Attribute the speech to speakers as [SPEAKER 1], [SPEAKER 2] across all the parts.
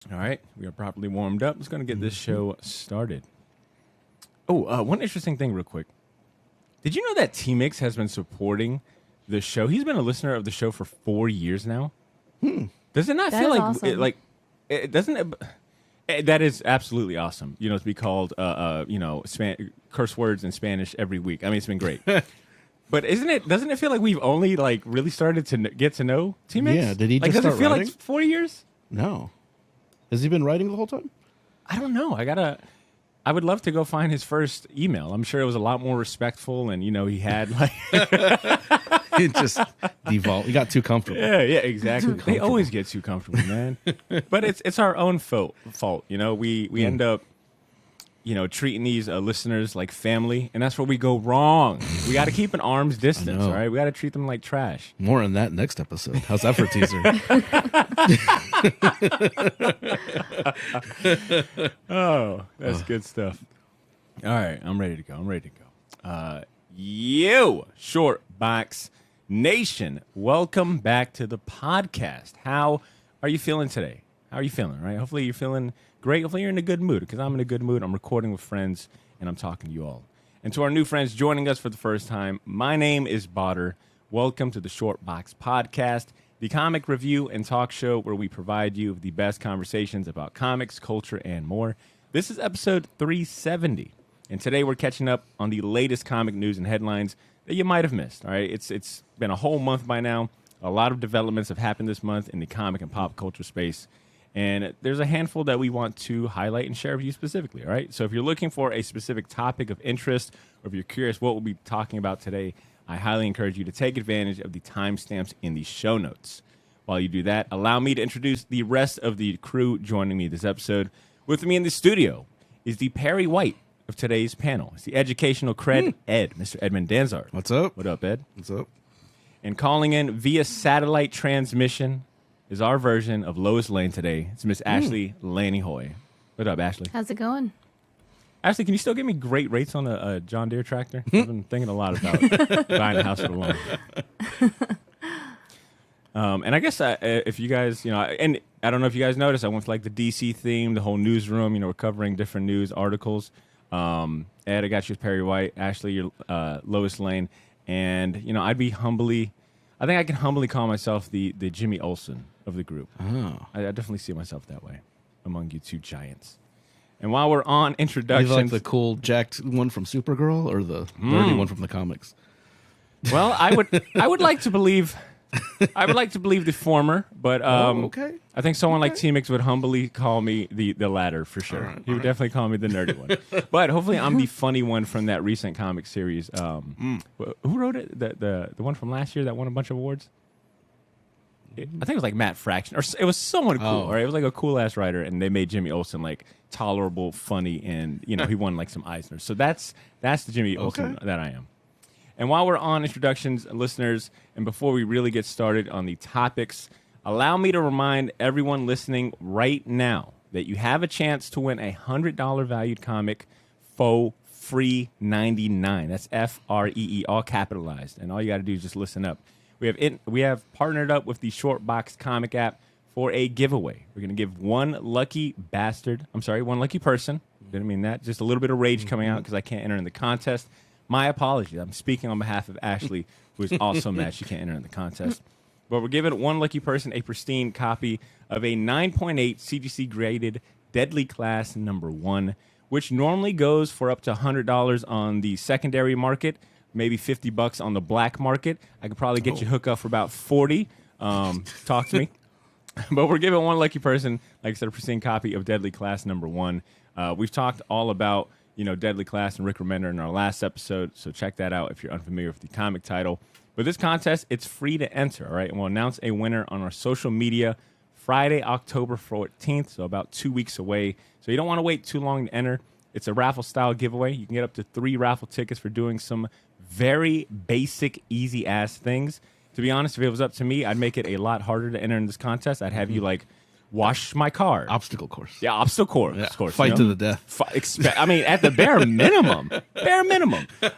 [SPEAKER 1] All right, we are properly warmed up. Let's going to get this show started. Oh, one interesting thing real quick. Did you know that T-Mix has been supporting the show? He's been a listener of the show for 4 years now. Does it not
[SPEAKER 2] That
[SPEAKER 1] feel
[SPEAKER 2] is
[SPEAKER 1] like
[SPEAKER 2] awesome.
[SPEAKER 1] it doesn't that is absolutely awesome. You know, to be called curse words in Spanish every week. I mean, it's been great. But doesn't it feel like we've only like really started to get to know T-Mix?
[SPEAKER 3] Yeah, did he
[SPEAKER 1] like
[SPEAKER 3] just
[SPEAKER 1] does it
[SPEAKER 3] start
[SPEAKER 1] feel
[SPEAKER 3] writing?
[SPEAKER 1] like 4 years?
[SPEAKER 3] No. Has he been writing the whole time?
[SPEAKER 1] I don't know. I would love to go find his first email. I'm sure it was a lot more respectful, and he had like
[SPEAKER 3] It just devolved. He got too comfortable.
[SPEAKER 1] yeah, exactly. They always get too comfortable, man. But it's our own fault. We end up treating these listeners like family, and that's where we go wrong. We got to keep an arm's distance, all right? We got to treat them like trash.
[SPEAKER 3] More on that next episode. How's that for a teaser?
[SPEAKER 1] Oh, that's good stuff. All right, I'm ready to go. You, Short Box Nation, welcome back to the podcast. How are you feeling today? How are you feeling, right? Hopefully you're feeling great. Hopefully you're in a good mood, because I'm in a good mood. I'm recording with friends, and I'm talking to you all. And to our new friends joining us for the first time, my name is Botter. Welcome to the Short Box Podcast, the comic review and talk show where we provide you with the best conversations about comics, culture, and more. This is episode 370, and today we're catching up on the latest comic news and headlines that you might have missed. All right, it's been a whole month by now. A lot of developments have happened this month in the comic and pop culture space, and there's a handful that we want to highlight and share with you specifically. All right, so if you're looking for a specific topic of interest, or if you're curious what we'll be talking about today, I highly encourage you to take advantage of the timestamps in the show notes. While you do that, allow me to introduce the rest of the crew joining me this episode. With me in the studio is the Perry White of today's panel. It's the educational cred Ed, Mr. Edmund Danzart.
[SPEAKER 3] What's up?
[SPEAKER 1] What up, Ed?
[SPEAKER 3] What's up?
[SPEAKER 1] And calling in via satellite transmission is our version of Lois Lane today. It's Miss Ashley Laney Hoy. What up, Ashley?
[SPEAKER 2] How's it going?
[SPEAKER 1] Ashley, can you still give me great rates on a John Deere tractor? I've been thinking a lot about buying a house for the loan. And I guess if you guys, and I don't know if you guys noticed, I went for like the DC theme, the whole newsroom. We're covering different news articles. Ed, I got you with Perry White. Ashley, you're Lois Lane. And, I think I can humbly call myself the Jimmy Olsen of the group.
[SPEAKER 3] Oh.
[SPEAKER 1] I definitely see myself that way among you two giants. And while we're on
[SPEAKER 3] You
[SPEAKER 1] introductions,
[SPEAKER 3] like the cool jacked one from Supergirl or the nerdy one from the comics?
[SPEAKER 1] well, I would like to believe the former, but
[SPEAKER 3] okay.
[SPEAKER 1] I think someone like T-Mix would humbly call me the latter for sure.
[SPEAKER 3] All right,
[SPEAKER 1] He would definitely call me the nerdy one. But hopefully I'm the funny one from that recent comic series. Who wrote it? The one from last year that won a bunch of awards? I think it was like Matt Fraction, or it was someone cool.
[SPEAKER 3] Oh.
[SPEAKER 1] Right? It was like a cool ass writer, and they made Jimmy Olsen like tolerable, funny, and he won like some Eisners. So that's the Jimmy Olsen that I am. And while we're on introductions, listeners, and before we really get started on the topics, allow me to remind everyone listening right now that you have a chance to win a $100 valued comic for free 99. That's FREE, all capitalized. And all you got to do is just listen up. We have partnered up with the Short Box comic app for a giveaway. We're going to give one lucky person. Didn't mean that. Just a little bit of rage coming out because I can't enter in the contest. My apologies. I'm speaking on behalf of Ashley, who is also mad she can't enter in the contest. But we're giving one lucky person a pristine copy of a 9.8 CGC graded Deadly Class #1, which normally goes for up to $100 on the secondary market, maybe $50 on the black market. I could probably get you hooked up for about 40. Talk to me. But we're giving one lucky person, like I said, a pristine copy of Deadly Class #1. We've talked all about Deadly Class and Rick Remender in our last episode, so check that out if you're unfamiliar with the comic title. But this contest, it's free to enter, all right? And we'll announce a winner on our social media Friday, October 14th, so about 2 weeks away. So you don't want to wait too long to enter. It's a raffle-style giveaway. You can get up to 3 raffle tickets for doing some very basic, easy-ass things. To be honest, if it was up to me, I'd make it a lot harder to enter in this contest. I'd have you, wash my car.
[SPEAKER 3] Obstacle course.
[SPEAKER 1] Yeah, obstacle course.
[SPEAKER 3] Fight to the death.
[SPEAKER 1] At the bare minimum.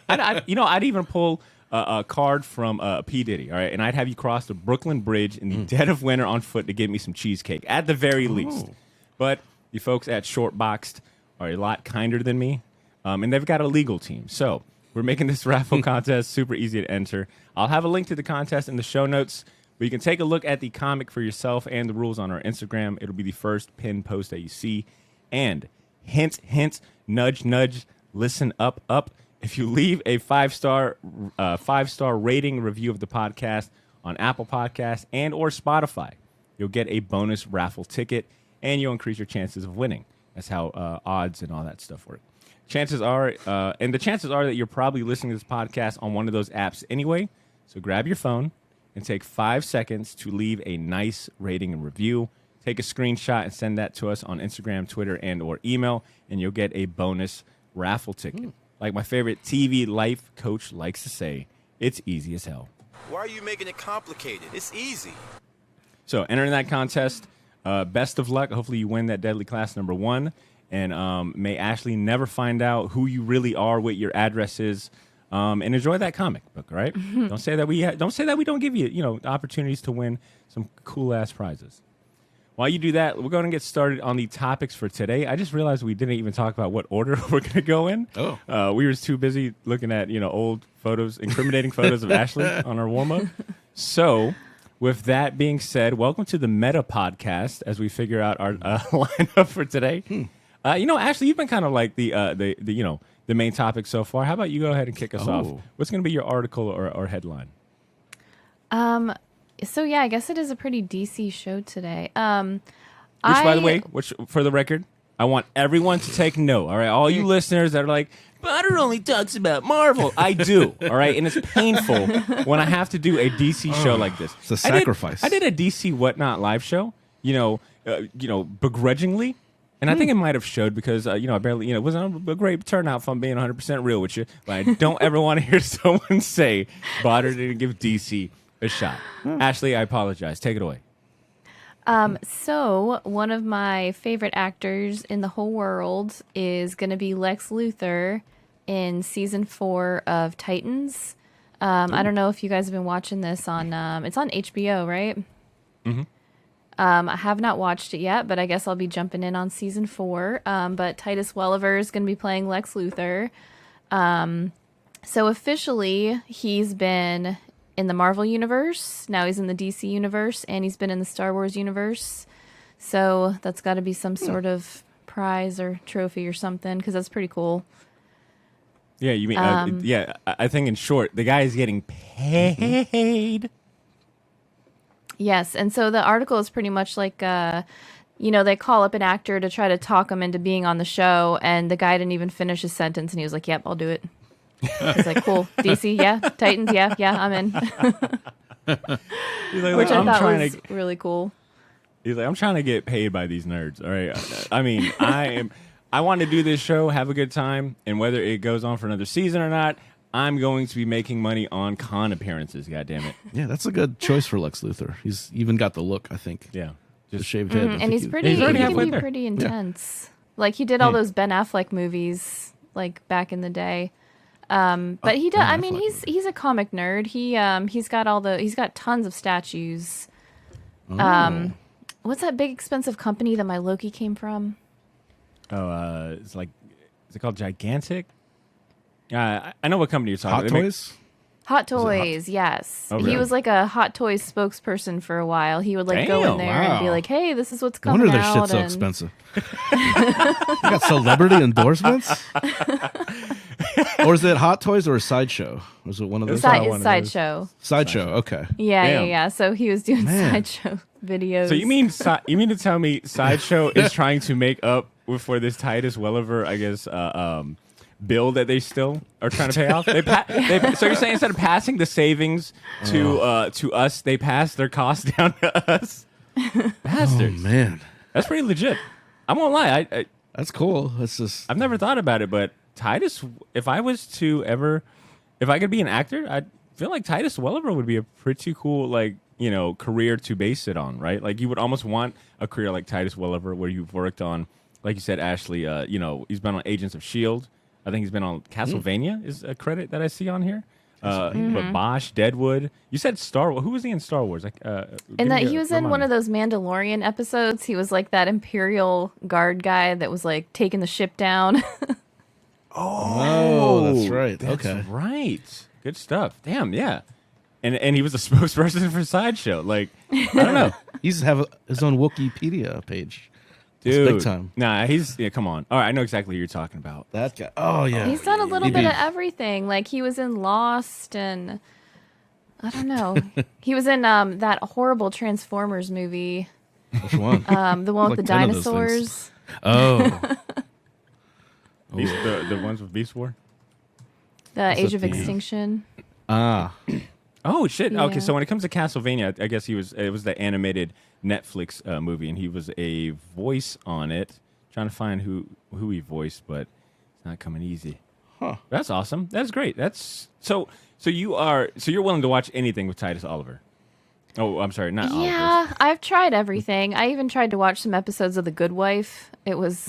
[SPEAKER 1] I'd even pull a card from P. Diddy, all right? And I'd have you cross the Brooklyn Bridge in the dead of winter on foot to give me some cheesecake, at the very least. But the folks at Shortboxed are a lot kinder than me, and they've got a legal team. So we're making this raffle contest super easy to enter. I'll have a link to the contest in the show notes, where you can take a look at the comic for yourself and the rules on our Instagram. It'll be the first pinned post that you see. And hint, hint, nudge, nudge, listen up, up. If you leave a five-star rating review of the podcast on Apple Podcasts and or Spotify, you'll get a bonus raffle ticket, and you'll increase your chances of winning. That's how odds and all that stuff work. Chances are that you're probably listening to this podcast on one of those apps anyway. So grab your phone and take 5 seconds to leave a nice rating and review. Take a screenshot and send that to us on Instagram, Twitter, and or email, and you'll get a bonus raffle ticket. Like my favorite TV life coach likes to say, it's easy as hell.
[SPEAKER 2] Why are you making it complicated? It's easy.
[SPEAKER 1] So entering that contest, best of luck. Hopefully you win that Deadly Class #1. And may Ashley never find out who you really are, what your address is, and enjoy that comic book, all right? Don't say that we don't give you, opportunities to win some cool-ass prizes. While you do that, we're going to get started on the topics for today. I just realized we didn't even talk about what order we're going to go in.
[SPEAKER 3] Oh.
[SPEAKER 1] We were too busy looking at, old photos, incriminating photos of Ashley on our warm-up. So, with that being said, welcome to the Meta Podcast as we figure out our lineup for today. Ashley, you've been kind of like the main topic so far. How about you go ahead and kick us off? What's going to be your article or headline?
[SPEAKER 4] So yeah, I guess it is a pretty DC show today.
[SPEAKER 1] By the way, for the record, I want everyone to take note. All right, all you listeners that are like, Butter only talks about Marvel. I do. All right, and it's painful when I have to do a DC show like this.
[SPEAKER 3] It's a sacrifice.
[SPEAKER 1] I did a DC Whatnot live show. Begrudgingly. And I think it might have showed because, I barely, it wasn't a great turnout if I'm being 100% real with you. But I don't ever want to hear someone say Botter didn't give DC a shot. Ashley, I apologize. Take it away.
[SPEAKER 4] So one of my favorite actors in the whole world is going to be Lex Luthor in season 4 of Titans. I don't know if you guys have been watching this on, it's on HBO, right?
[SPEAKER 1] Mm-hmm.
[SPEAKER 4] I have not watched it yet, but I guess I'll be jumping in on season 4. But Titus Welliver is going to be playing Lex Luthor. So officially, he's been in the Marvel universe. Now he's in the DC universe, and he's been in the Star Wars universe. So that's got to be some sort of prize or trophy or something, because that's pretty cool.
[SPEAKER 1] Yeah, you mean, I think in short, the guy is getting paid.
[SPEAKER 4] Yes, and so the article is pretty much like, they call up an actor to try to talk him into being on the show, and the guy didn't even finish his sentence, and he was like, yep, I'll do it. He's like, cool, DC, yeah, Titans, yeah, I'm in. Which I thought was really cool.
[SPEAKER 1] He's like, I'm trying to get paid by these nerds, all right? I mean, I want to do this show, have a good time, and whether it goes on for another season or not, I'm going to be making money on con appearances, goddammit.
[SPEAKER 3] Yeah, that's a good choice for Lex Luthor. He's even got the look, I think.
[SPEAKER 1] Yeah.
[SPEAKER 3] Just shaved head.
[SPEAKER 4] And he can be pretty intense. Yeah. Like, he did all those Ben Affleck movies, like, back in the day. But he does, I mean, he's a comic nerd. He's got tons of statues. What's that big expensive company that my Loki came from?
[SPEAKER 1] Is it called Gigantic? I know what company you're talking about.
[SPEAKER 3] Hot Toys?
[SPEAKER 4] Hot Toys, yes.
[SPEAKER 1] Oh, really?
[SPEAKER 4] He was like a Hot Toys spokesperson for a while. He would go in there and be like, hey, this is what's
[SPEAKER 3] No
[SPEAKER 4] coming
[SPEAKER 3] wonder
[SPEAKER 4] out.
[SPEAKER 3] their shit's so expensive. You got celebrity endorsements? Or is it Hot Toys or a Sideshow? Was it one of those?
[SPEAKER 4] Sideshow.
[SPEAKER 3] Sideshow, okay.
[SPEAKER 4] Yeah. So he was doing Sideshow videos.
[SPEAKER 1] So you mean to tell me Sideshow is trying to make up for this Titus Welliver, I guess, bill that they still are trying to pay off? So you're saying instead of passing the savings to us, they pass their costs down to us? Bastards.
[SPEAKER 3] Oh, man.
[SPEAKER 1] That's pretty legit. I won't lie.
[SPEAKER 3] That's cool. That's just...
[SPEAKER 1] I've never thought about it, but Titus, if I could be an actor, I feel like Titus Welliver would be a pretty cool, career to base it on, right? Like, you would almost want a career like Titus Welliver where you've worked on, like you said, Ashley, he's been on Agents of S.H.I.E.L.D. I think he's been on Castlevania is a credit that I see on here. But Bosch, Deadwood. You said Star Wars. Who was he in Star Wars? Like,
[SPEAKER 4] And that he was in one of those Mandalorian episodes. He was like that Imperial Guard guy that was like taking the ship down.
[SPEAKER 3] Oh, that's right.
[SPEAKER 1] That's
[SPEAKER 3] Okay.
[SPEAKER 1] right. Good stuff. Damn, yeah. And he was a spokesperson for Sideshow. Like, I don't know.
[SPEAKER 3] He used to have his own Wikipedia page. That's
[SPEAKER 1] Dude.
[SPEAKER 3] big time.
[SPEAKER 1] Nah, come on. All right, I know exactly who you're talking about.
[SPEAKER 3] That guy. Oh, yeah.
[SPEAKER 4] He's done a little bit of everything. Like he was in Lost and I don't know. He was in that horrible Transformers movie.
[SPEAKER 3] Which one?
[SPEAKER 4] The one with
[SPEAKER 3] Like
[SPEAKER 4] the
[SPEAKER 3] 10 of those
[SPEAKER 4] dinosaurs.
[SPEAKER 3] Oh.
[SPEAKER 1] The ones with Beast War?
[SPEAKER 4] The Age
[SPEAKER 3] that
[SPEAKER 4] of
[SPEAKER 3] the-
[SPEAKER 4] Extinction.
[SPEAKER 3] Ah.
[SPEAKER 1] Oh shit!
[SPEAKER 4] Yeah.
[SPEAKER 1] Okay, so when it comes to Castlevania, I guess it was the animated Netflix movie, and he was a voice on it. Trying to find who he voiced, but it's not coming easy.
[SPEAKER 3] Huh.
[SPEAKER 1] That's awesome. That's great. That's so you're willing to watch anything with Titus Oliver. Oh, I'm sorry, not Oliver.
[SPEAKER 4] Yeah, I've tried everything. I even tried to watch some episodes of The Good Wife. It was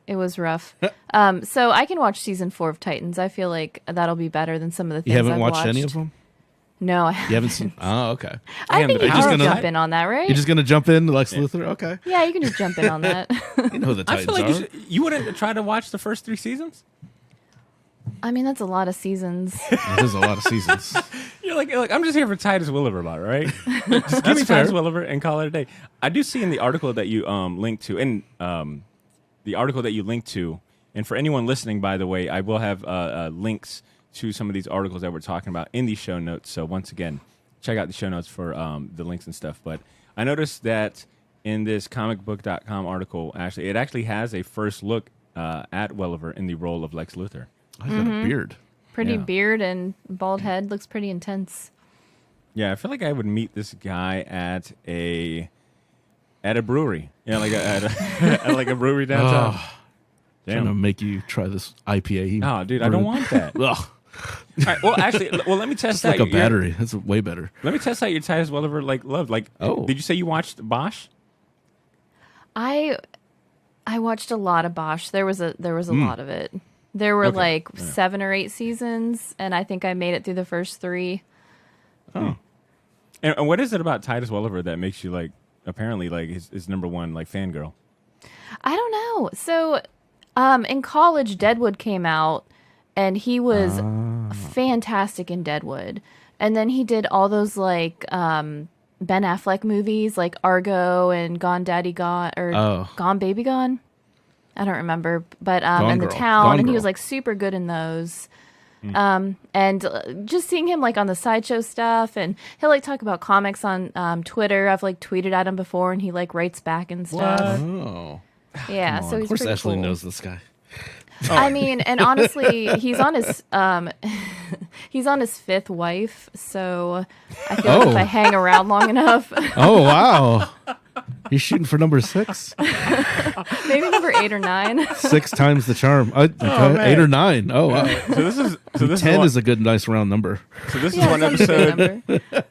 [SPEAKER 4] it was rough. So I can watch season 4 of Titans. I feel like that'll be better than some of the things
[SPEAKER 3] You haven't
[SPEAKER 4] I've
[SPEAKER 3] watched any of them?
[SPEAKER 4] No,
[SPEAKER 3] You haven't seen? Oh, okay.
[SPEAKER 4] I
[SPEAKER 1] Damn,
[SPEAKER 4] think
[SPEAKER 1] but
[SPEAKER 4] you
[SPEAKER 1] you're just
[SPEAKER 4] can
[SPEAKER 3] gonna-
[SPEAKER 4] jump in on that, right?
[SPEAKER 3] You're just going to jump in, Lex Luthor? Okay.
[SPEAKER 4] Yeah, you can just jump in on that.
[SPEAKER 3] You know who the
[SPEAKER 1] I
[SPEAKER 3] Titans
[SPEAKER 1] feel like
[SPEAKER 3] are.
[SPEAKER 1] you wouldn't try to watch the first 3 seasons.
[SPEAKER 4] I mean, that's a lot of seasons.
[SPEAKER 3] There's a lot of seasons.
[SPEAKER 1] You're like, I'm just here for Titus Welliver, right? Just give me
[SPEAKER 3] fair.
[SPEAKER 1] Titus Welliver and call it a day. I do see in the article that you linked to, and for anyone listening, by the way, I will have links to some of these articles that we're talking about in the show notes. So once again, check out the show notes for the links and stuff. But I noticed that in this comicbook.com article, it actually has a first look at Welliver in the role of Lex Luthor.
[SPEAKER 3] I got a beard.
[SPEAKER 4] Pretty
[SPEAKER 1] Yeah.
[SPEAKER 4] beard and bald head. Looks pretty intense.
[SPEAKER 1] Yeah, I feel like I would meet this guy at a brewery. Yeah, like at like a brewery downtown.
[SPEAKER 3] Trying to make you try this IPA.
[SPEAKER 1] Oh, dude, I don't want that. All
[SPEAKER 3] Ugh.
[SPEAKER 1] right, well, actually, let me test
[SPEAKER 3] It's like
[SPEAKER 1] out
[SPEAKER 3] a battery. It's way better.
[SPEAKER 1] Let me test out your Titus Welliver love. Like,
[SPEAKER 3] Oh.
[SPEAKER 1] did you say you watched Bosch?
[SPEAKER 4] I watched a lot of Bosch. There was a lot of it. There were
[SPEAKER 1] Okay.
[SPEAKER 4] like 7 or 8 seasons, and I think I made it through the first 3.
[SPEAKER 1] And what is it about Titus Welliver that makes you like apparently like his number one like fangirl?
[SPEAKER 4] I don't know. So, in college, Deadwood came out, and he was fantastic in Deadwood. And then he did all those like Ben Affleck movies, like Argo and Gone Daddy Gone or Gone Baby Gone. I don't remember, but and The
[SPEAKER 3] Girl.
[SPEAKER 4] Town,
[SPEAKER 3] Gone
[SPEAKER 4] and he
[SPEAKER 3] Girl.
[SPEAKER 4] was like super good in those. And just seeing him like on the Sideshow stuff, and he'll like talk about comics on Twitter. I've like tweeted at him before, and he like writes back and stuff.
[SPEAKER 3] Oh.
[SPEAKER 4] Yeah, so he's
[SPEAKER 3] Of course,
[SPEAKER 4] pretty
[SPEAKER 3] Ashley
[SPEAKER 4] cool.
[SPEAKER 3] knows this guy.
[SPEAKER 4] I mean, and honestly, he's on his he's on his 5th wife, so I feel like if I hang around long enough,
[SPEAKER 3] Oh, wow. He's shooting for number 6.
[SPEAKER 4] maybe number 8 or 9.
[SPEAKER 3] 6 times the charm.
[SPEAKER 1] man.
[SPEAKER 3] 8 or 9. Oh, wow.
[SPEAKER 1] So this
[SPEAKER 3] 10
[SPEAKER 1] is
[SPEAKER 3] is a good, nice round number.
[SPEAKER 1] so this is
[SPEAKER 4] Yeah,
[SPEAKER 1] one
[SPEAKER 4] sounds like a good
[SPEAKER 1] episode.
[SPEAKER 4] number.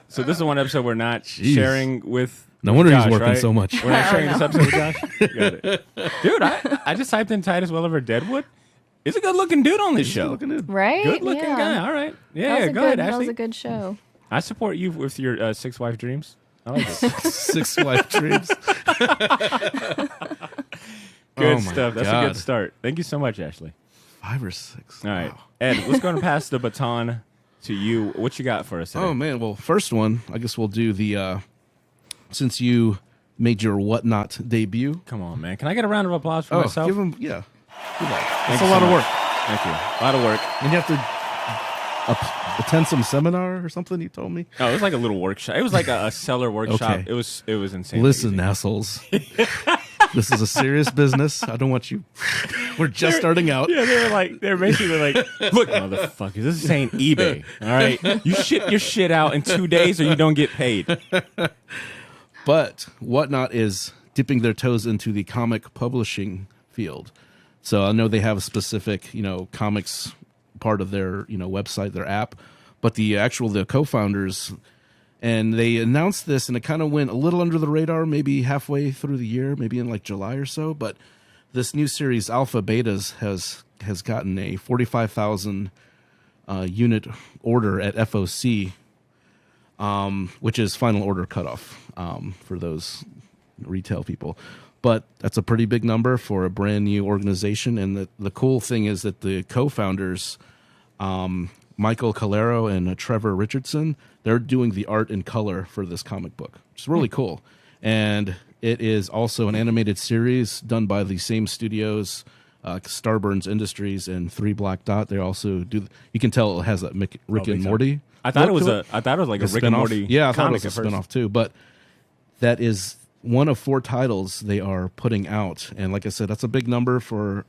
[SPEAKER 1] So this is one episode we're not sharing with.
[SPEAKER 3] No
[SPEAKER 1] with
[SPEAKER 3] wonder he's
[SPEAKER 1] Josh,
[SPEAKER 3] working
[SPEAKER 1] right?
[SPEAKER 3] so much.
[SPEAKER 1] We're not
[SPEAKER 4] Oh,
[SPEAKER 1] sharing
[SPEAKER 4] no.
[SPEAKER 1] this episode with Josh. Got it, dude. I just typed in Titus Welliver Deadwood. He's a good looking dude on this show.
[SPEAKER 3] Looking good.
[SPEAKER 4] Right?
[SPEAKER 1] Good looking
[SPEAKER 4] yeah.
[SPEAKER 1] guy. All right.
[SPEAKER 4] That
[SPEAKER 1] Yeah,
[SPEAKER 4] was a
[SPEAKER 1] go ahead,
[SPEAKER 4] good, that was
[SPEAKER 1] Ashley.
[SPEAKER 4] a good show.
[SPEAKER 1] I support you with your 6 wife dreams. I like it.
[SPEAKER 3] 6 wife dreams.
[SPEAKER 1] Good
[SPEAKER 3] Oh my
[SPEAKER 1] stuff. That's a
[SPEAKER 3] God.
[SPEAKER 1] good start. Thank you so much, Ashley.
[SPEAKER 3] 5 or 6.
[SPEAKER 1] All right,
[SPEAKER 3] Wow.
[SPEAKER 1] Ed, let's go and pass the baton to you. What you got for us today?
[SPEAKER 3] Oh, man. Well, first one, I guess we'll do the, since you made your Whatnot debut.
[SPEAKER 1] Come on, man. Can I get a round of applause for myself?
[SPEAKER 3] give him, yeah. Good luck.
[SPEAKER 1] Thank
[SPEAKER 3] That's
[SPEAKER 1] you
[SPEAKER 3] a lot
[SPEAKER 1] so
[SPEAKER 3] of
[SPEAKER 1] much.
[SPEAKER 3] work.
[SPEAKER 1] Thank you. A lot of work.
[SPEAKER 3] And you have to attend some seminar or something, you told me?
[SPEAKER 1] Oh, it was like a little workshop. It was like a seller workshop.
[SPEAKER 3] Okay.
[SPEAKER 1] It was insane.
[SPEAKER 3] Listen, assholes. This is a serious business. I don't want you. We're just starting out.
[SPEAKER 1] Yeah, they were basically like, look, motherfuckers, this is ain't eBay. All right, you ship your shit out in 2 days or you don't get paid.
[SPEAKER 3] But Whatnot is dipping their toes into the comic publishing field. So I know they have a specific, comics part of their, website, their app, but the co-founders, and they announced this, and it kind of went a little under the radar, maybe halfway through the year, maybe in like July or so. But this new series, Alpha Betas, has gotten a 45,000 unit order at FOC, which is final order cutoff for those retail people. But that's a pretty big number for a brand new organization. And the cool thing is that the co-founders, Michael Calero and Trevor Richardson, they're doing the art in color for this comic book, which is really cool. And it is also an animated series done by the same studios, Starburns Industries and Three Black Dot. They also do. You can tell it has that Rick and Morty.
[SPEAKER 1] I thought it was like a Rick and Morty.
[SPEAKER 3] Yeah, I thought it
[SPEAKER 1] comic
[SPEAKER 3] was a spinoff too. But that is one of 4 titles they are putting out, and like I said, that's a big number for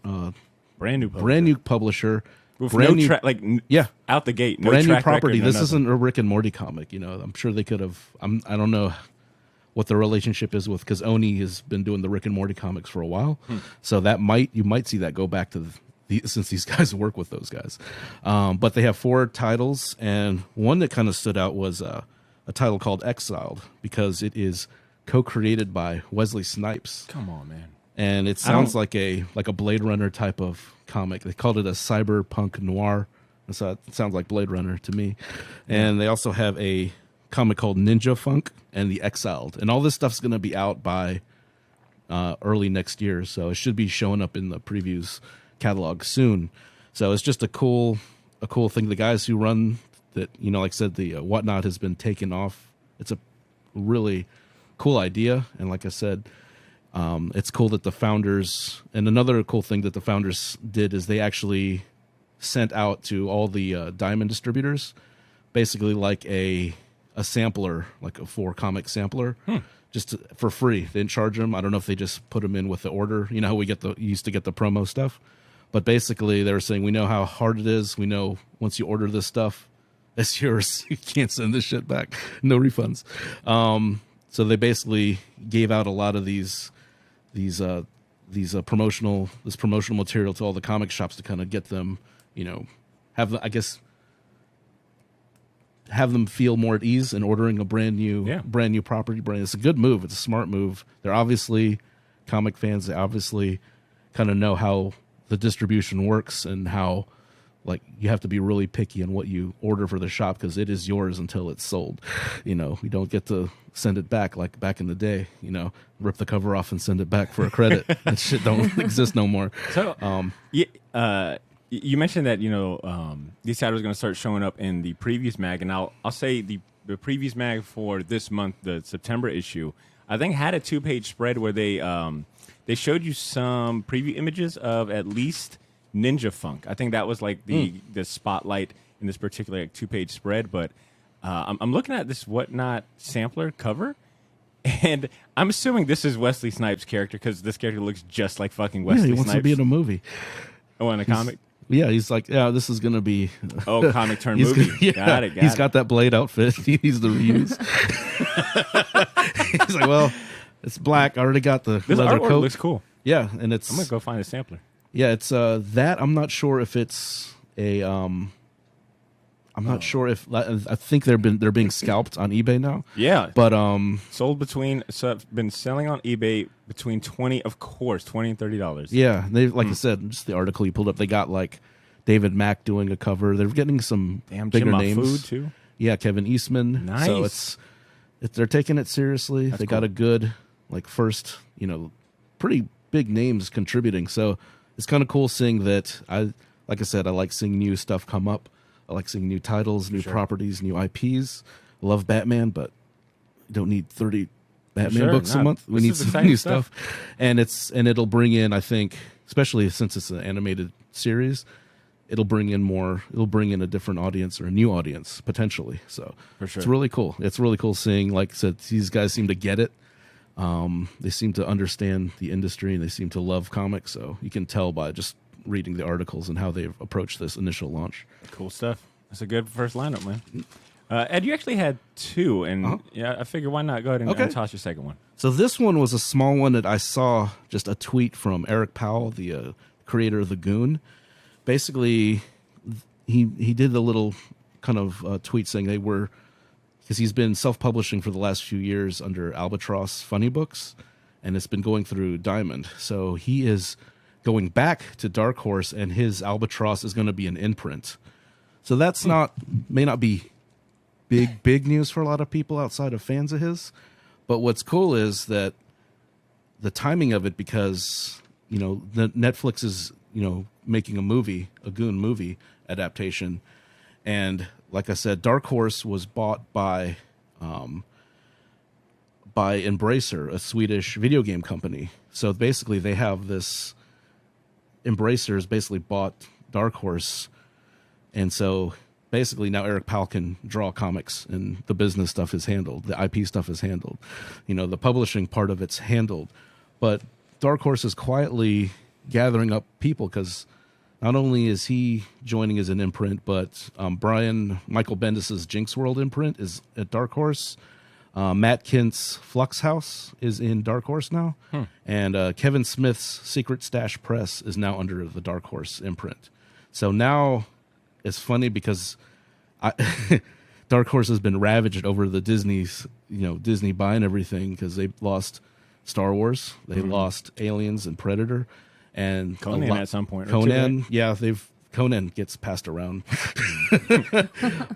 [SPEAKER 1] brand new
[SPEAKER 3] publisher.
[SPEAKER 1] With
[SPEAKER 3] brand
[SPEAKER 1] no
[SPEAKER 3] new,
[SPEAKER 1] out the gate, no
[SPEAKER 3] brand new
[SPEAKER 1] track
[SPEAKER 3] property.
[SPEAKER 1] record,
[SPEAKER 3] This
[SPEAKER 1] nothing.
[SPEAKER 3] isn't a Rick and Morty comic. I'm sure they could have. I don't know what the relationship is with, because Oni has been doing the Rick and Morty comics for a while, so you might see that go back to since these guys work with those guys. But they have 4 titles, and one that kind of stood out was a title called Exiled, because it is co-created by Wesley Snipes.
[SPEAKER 1] Come on, man.
[SPEAKER 3] And it sounds like a Blade Runner type of comic. They called it a cyberpunk noir. So it sounds like Blade Runner to me. And they also have a comic called Ninja Funk and The Exiled. And all this stuff's going to be out by early next year. So it should be showing up in the previews catalog soon. So it's just a cool thing. The guys who run that, like I said, the Whatnot has been taken off. It's a really cool idea. And like I said, it's cool that the founders, and another cool thing that the founders did is they actually sent out to all the Diamond distributors, basically like a sampler, like a 4-comic sampler, just for free. They didn't charge them. I don't know if they just put them in with the order. You know how you used to get the promo stuff, but basically they were saying, we know how hard it is. We know once you order this stuff, it's yours. You can't send this shit back. No refunds. So they basically gave out a lot of these promotional material to all the comic shops to kind of get them, have them feel more at ease in ordering a brand new property brand. It's a good move. It's a smart move. They're obviously comic fans. They obviously kind of know how the distribution works and how, like, you have to be really picky on what you order for the shop, because it is yours until it's sold. You don't get to send it back like back in the day. Rip the cover off and send it back for a credit. That shit don't exist no more.
[SPEAKER 1] So, you mentioned that these titles are going to start showing up in the previews mag, and I'll say the previews mag for this month, the September issue, I think had a 2-page spread where they showed you some preview images of at least Ninja Funk. I think that was like the spotlight in this particular 2-page spread. But I'm looking at this Whatnot sampler cover, and I'm assuming this is Wesley Snipes' character, because this character looks just like fucking Wesley Snipes.
[SPEAKER 3] He wants to be in a movie.
[SPEAKER 1] Oh, in a comic?
[SPEAKER 3] Yeah, he's like, this is going to be...
[SPEAKER 1] Oh, comic turn movie.
[SPEAKER 3] Yeah,
[SPEAKER 1] got it.
[SPEAKER 3] He's got that Blade outfit. He's the reuse. He's like, well, it's black. I already got the
[SPEAKER 1] this
[SPEAKER 3] leather
[SPEAKER 1] artwork
[SPEAKER 3] coat.
[SPEAKER 1] looks cool.
[SPEAKER 3] Yeah, and it's...
[SPEAKER 1] I'm going to go find a sampler.
[SPEAKER 3] Yeah, it's that. I'm not sure if it's a... I'm not sure if... I think they're being scalped on eBay now.
[SPEAKER 1] Yeah.
[SPEAKER 3] But...
[SPEAKER 1] been selling on eBay between $20 and $30.
[SPEAKER 3] Yeah, they like I said, just the article you pulled up, they got like David Mack doing a cover. They're getting some bigger names.
[SPEAKER 1] Food too.
[SPEAKER 3] Yeah, Kevin Eastman.
[SPEAKER 1] Nice.
[SPEAKER 3] So it's they're taking it seriously. They got a good first, pretty big names contributing. So it's kind of cool seeing that. Like I said, I like seeing new stuff come up. I like seeing new titles, new properties, new IPs. I love Batman, but you don't need 30 Batman books a month. We need some new stuff. And it'll bring in, I think, especially since it's an animated series, it'll bring in a different audience or a new audience potentially. So
[SPEAKER 1] for sure.
[SPEAKER 3] It's really cool. It's really cool seeing, like I said, these guys seem to get it. They seem to understand the industry, and they seem to love comics. So you can tell by just reading the articles and how they've approached this initial launch.
[SPEAKER 1] Cool stuff. That's a good first lineup, man. Ed, you actually had 2, and I figure why not go ahead and toss your second one. So
[SPEAKER 3] this one was a small one that I saw, just a tweet from Eric Powell, the creator of The Goon. Basically, he did a little kind of tweet saying they were, because he's been self-publishing for the last few years under Albatross Funny Books, and it's been going through Diamond. So he is going back to Dark Horse, and his Albatross is going to be an imprint. So that's may not be big news for a lot of people outside of fans of his. But what's cool is that the timing of it, because, Netflix is, making a Goon movie adaptation. And like I said, Dark Horse was bought by Embracer, a Swedish video game company. So basically they have this, Embracer has basically bought Dark Horse. And so basically now Eric Powell can draw comics and the business stuff is handled. The IP stuff is handled. The publishing part of it's handled. But Dark Horse is quietly gathering up people because not only is he joining as an imprint, but Michael Bendis's Jinx World imprint is at Dark Horse. Matt Kint's Flux House is in Dark Horse now. And Kevin Smith's Secret Stash Press is now under the Dark Horse imprint. So now it's funny because Dark Horse has been ravaged over the Disney buying everything because they lost Star Wars, they lost Aliens and Predator, and
[SPEAKER 1] Conan at some point.
[SPEAKER 3] Conan, yeah, Conan gets passed around,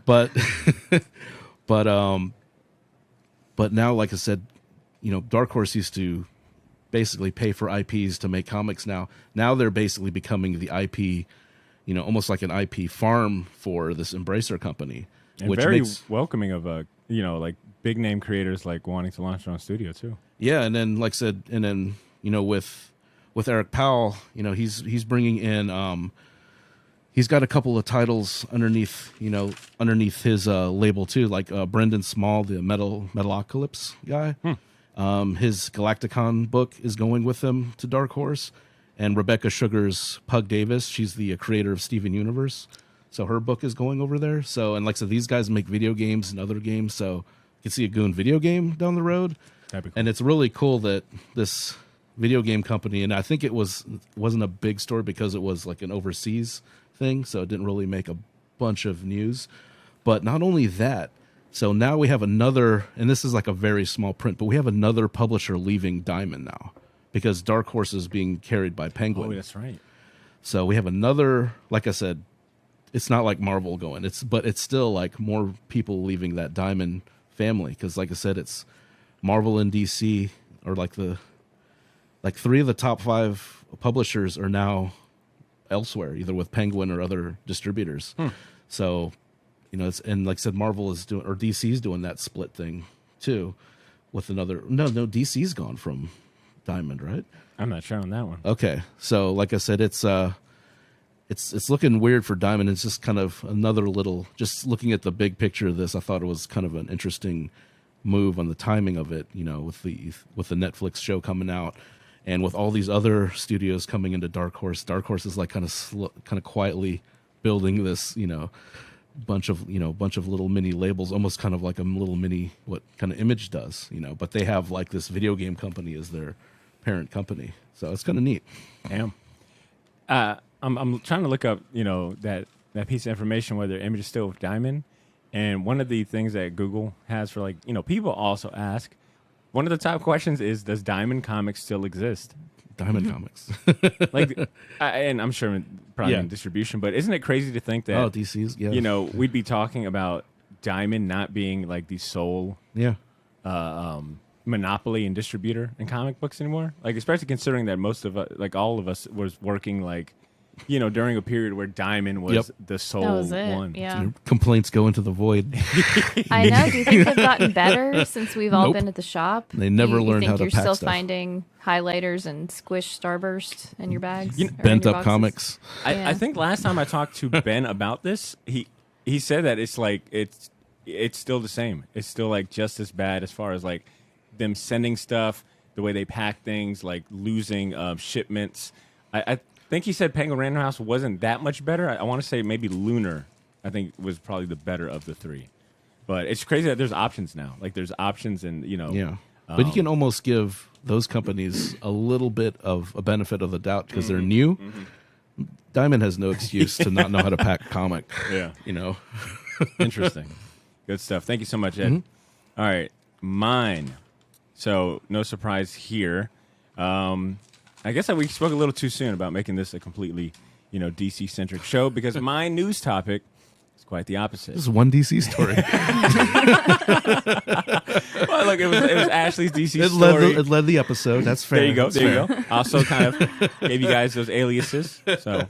[SPEAKER 3] but now, like I said, Dark Horse used to basically pay for IPs to make comics. Now they're basically becoming the IP, almost like an IP farm for this Embracer company,
[SPEAKER 1] and
[SPEAKER 3] which
[SPEAKER 1] very
[SPEAKER 3] makes
[SPEAKER 1] welcoming of like big name creators like wanting to launch their own studio too.
[SPEAKER 3] Yeah, and then like I said, with Eric Powell, he's bringing in he's got a couple of titles underneath his label too, like Brendan Small, the Metalocalypse guy. His Galacticon book is going with him to Dark Horse, and Rebecca Sugar's Pug Davis, she's the creator of Steven Universe, so her book is going over there. So, and like I said, these guys make video games and other games, so you can see a Goon video game down the road.
[SPEAKER 1] That'd be cool.
[SPEAKER 3] And it's really cool that this video game company, and I think it wasn't a big story because it was like an overseas thing, so it didn't really make a bunch of news. But not only that, so now we have another, and this is like a very small print, but we have another publisher leaving Diamond now because Dark Horse is being carried by Penguin.
[SPEAKER 1] Oh, that's right.
[SPEAKER 3] So we have another, like I said, it's not like Marvel going, but it's still like more people leaving that Diamond family because, like I said, it's Marvel and DC are like three of the top 5 publishers are now elsewhere, either with Penguin or other distributors. So, and like I said, Marvel is doing, or DC's doing that split thing too with another, no, DC's gone from Diamond, right?
[SPEAKER 1] I'm not sure on that one.
[SPEAKER 3] Okay. So like I said, it's looking weird for Diamond. It's just kind of another little, just looking at the big picture of this, I thought it was kind of an interesting move on the timing of it, with the Netflix show coming out and with all these other studios coming into Dark Horse. Dark Horse is like kind of quietly building this, bunch of little mini labels, almost kind of like a little mini, what kind of Image does, but they have like this video game company as their parent company. So it's kind of neat.
[SPEAKER 1] Damn. I'm trying to look up, that piece of information, whether Image is still with Diamond. And one of the things that Google has for people also ask, one of the top questions is, does Diamond Comics still exist?
[SPEAKER 3] Diamond Comics.
[SPEAKER 1] And I'm sure probably in distribution, but isn't it crazy to think that,
[SPEAKER 3] DC's, yeah.
[SPEAKER 1] We'd be talking about Diamond not being like the sole monopoly and distributor in comic books anymore? Like, especially considering that most of us, like all of us, was working during a period where Diamond was the sole one.
[SPEAKER 4] Yeah.
[SPEAKER 3] Complaints go into the void.
[SPEAKER 4] I know. Do you think they've gotten better since we've all been at the shop?
[SPEAKER 3] They never learned how to
[SPEAKER 4] pack
[SPEAKER 3] pack
[SPEAKER 4] you're still
[SPEAKER 3] stuff.
[SPEAKER 4] finding highlighters and squish Starburst in your bags? or in
[SPEAKER 3] Bent
[SPEAKER 4] your
[SPEAKER 3] up
[SPEAKER 4] boxes?
[SPEAKER 3] comics.
[SPEAKER 1] I think last time I talked to Ben about this, he said that it's like it's still the same. It's still like just as bad as far as like them sending stuff, the way they pack things, like losing shipments. I think he said Penguin Random House wasn't that much better. I want to say maybe Lunar, I think, was probably the better of the 3. But it's crazy that there's options now. Like, there's options and,
[SPEAKER 3] Yeah. But you can almost give those companies a little bit of a benefit of the doubt because they're new. Diamond has no excuse to not know how to pack a comic.
[SPEAKER 1] Yeah.
[SPEAKER 3] Interesting.
[SPEAKER 1] Good stuff. Thank you so much, Ed. All right. Mine. So, no surprise here. I guess we spoke a little too soon about making this a completely, DC-centric show because my news topic It's quite the opposite.
[SPEAKER 3] This is one DC story.
[SPEAKER 1] Well, look, it was Ashley's DC story.
[SPEAKER 3] It led the episode. That's fair.
[SPEAKER 1] There you go. There you go. Also, kind of gave you guys those aliases. So,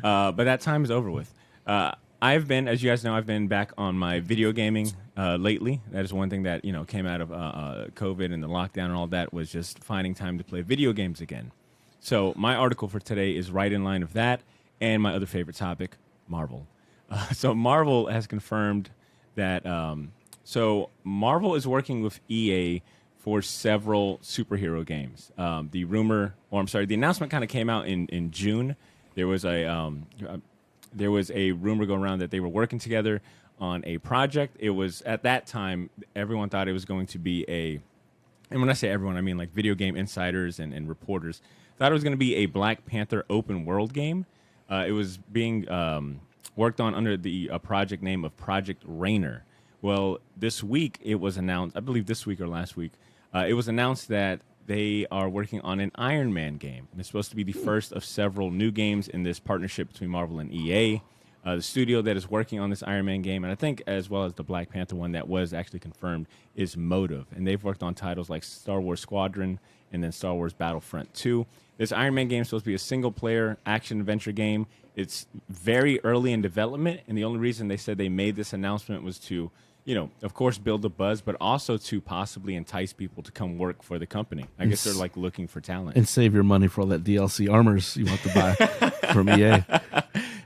[SPEAKER 1] but that time is over with. I've been, as you guys know, I've been back on my video gaming lately. That is one thing that came out of COVID and the lockdown and all that was just finding time to play video games again. So my article for today is right in line of that, and my other favorite topic, Marvel. So Marvel has confirmed that. So Marvel is working with EA for several superhero games. The announcement kind of came out in June. There was a rumor going around that they were working together on a project. It was at that time everyone thought it was going to be and when I say everyone, I mean like video game insiders and reporters thought it was going to be a Black Panther open world game. It was being worked on under the project name of Project Rainer. Well, this week it was announced, I believe this week or last week, it was announced that they are working on an Iron Man game. And it's supposed to be the first of several new games in this partnership between Marvel and EA. The studio that is working on this Iron Man game, and I think as well as the Black Panther one that was actually confirmed, is Motive. And they've worked on titles like Star Wars Squadron and then Star Wars Battlefront 2. This Iron Man game is supposed to be a single-player action-adventure game. It's very early in development, and the only reason they said they made this announcement was to, of course, build the buzz, but also to possibly entice people to come work for the company. I guess they're like looking for talent.
[SPEAKER 3] And save your money for all that DLC armors you want to buy from EA.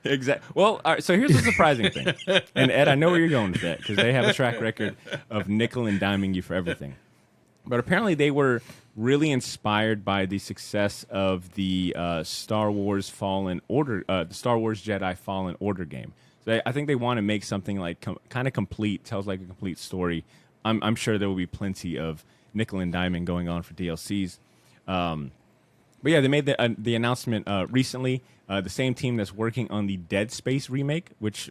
[SPEAKER 1] Exactly. Well, all right, so here's the surprising thing. And Ed, I know where you're going with that because they have a track record of nickel and diming you for everything. But apparently they were really inspired by the success of the Star Wars Fallen Order, the Star Wars Jedi Fallen Order game. So I think they want to make something like kind of complete, tells like a complete story. I'm sure there will be plenty of nickel and diming going on for DLCs. But yeah, they made the announcement recently. The same team that's working on the Dead Space remake, which,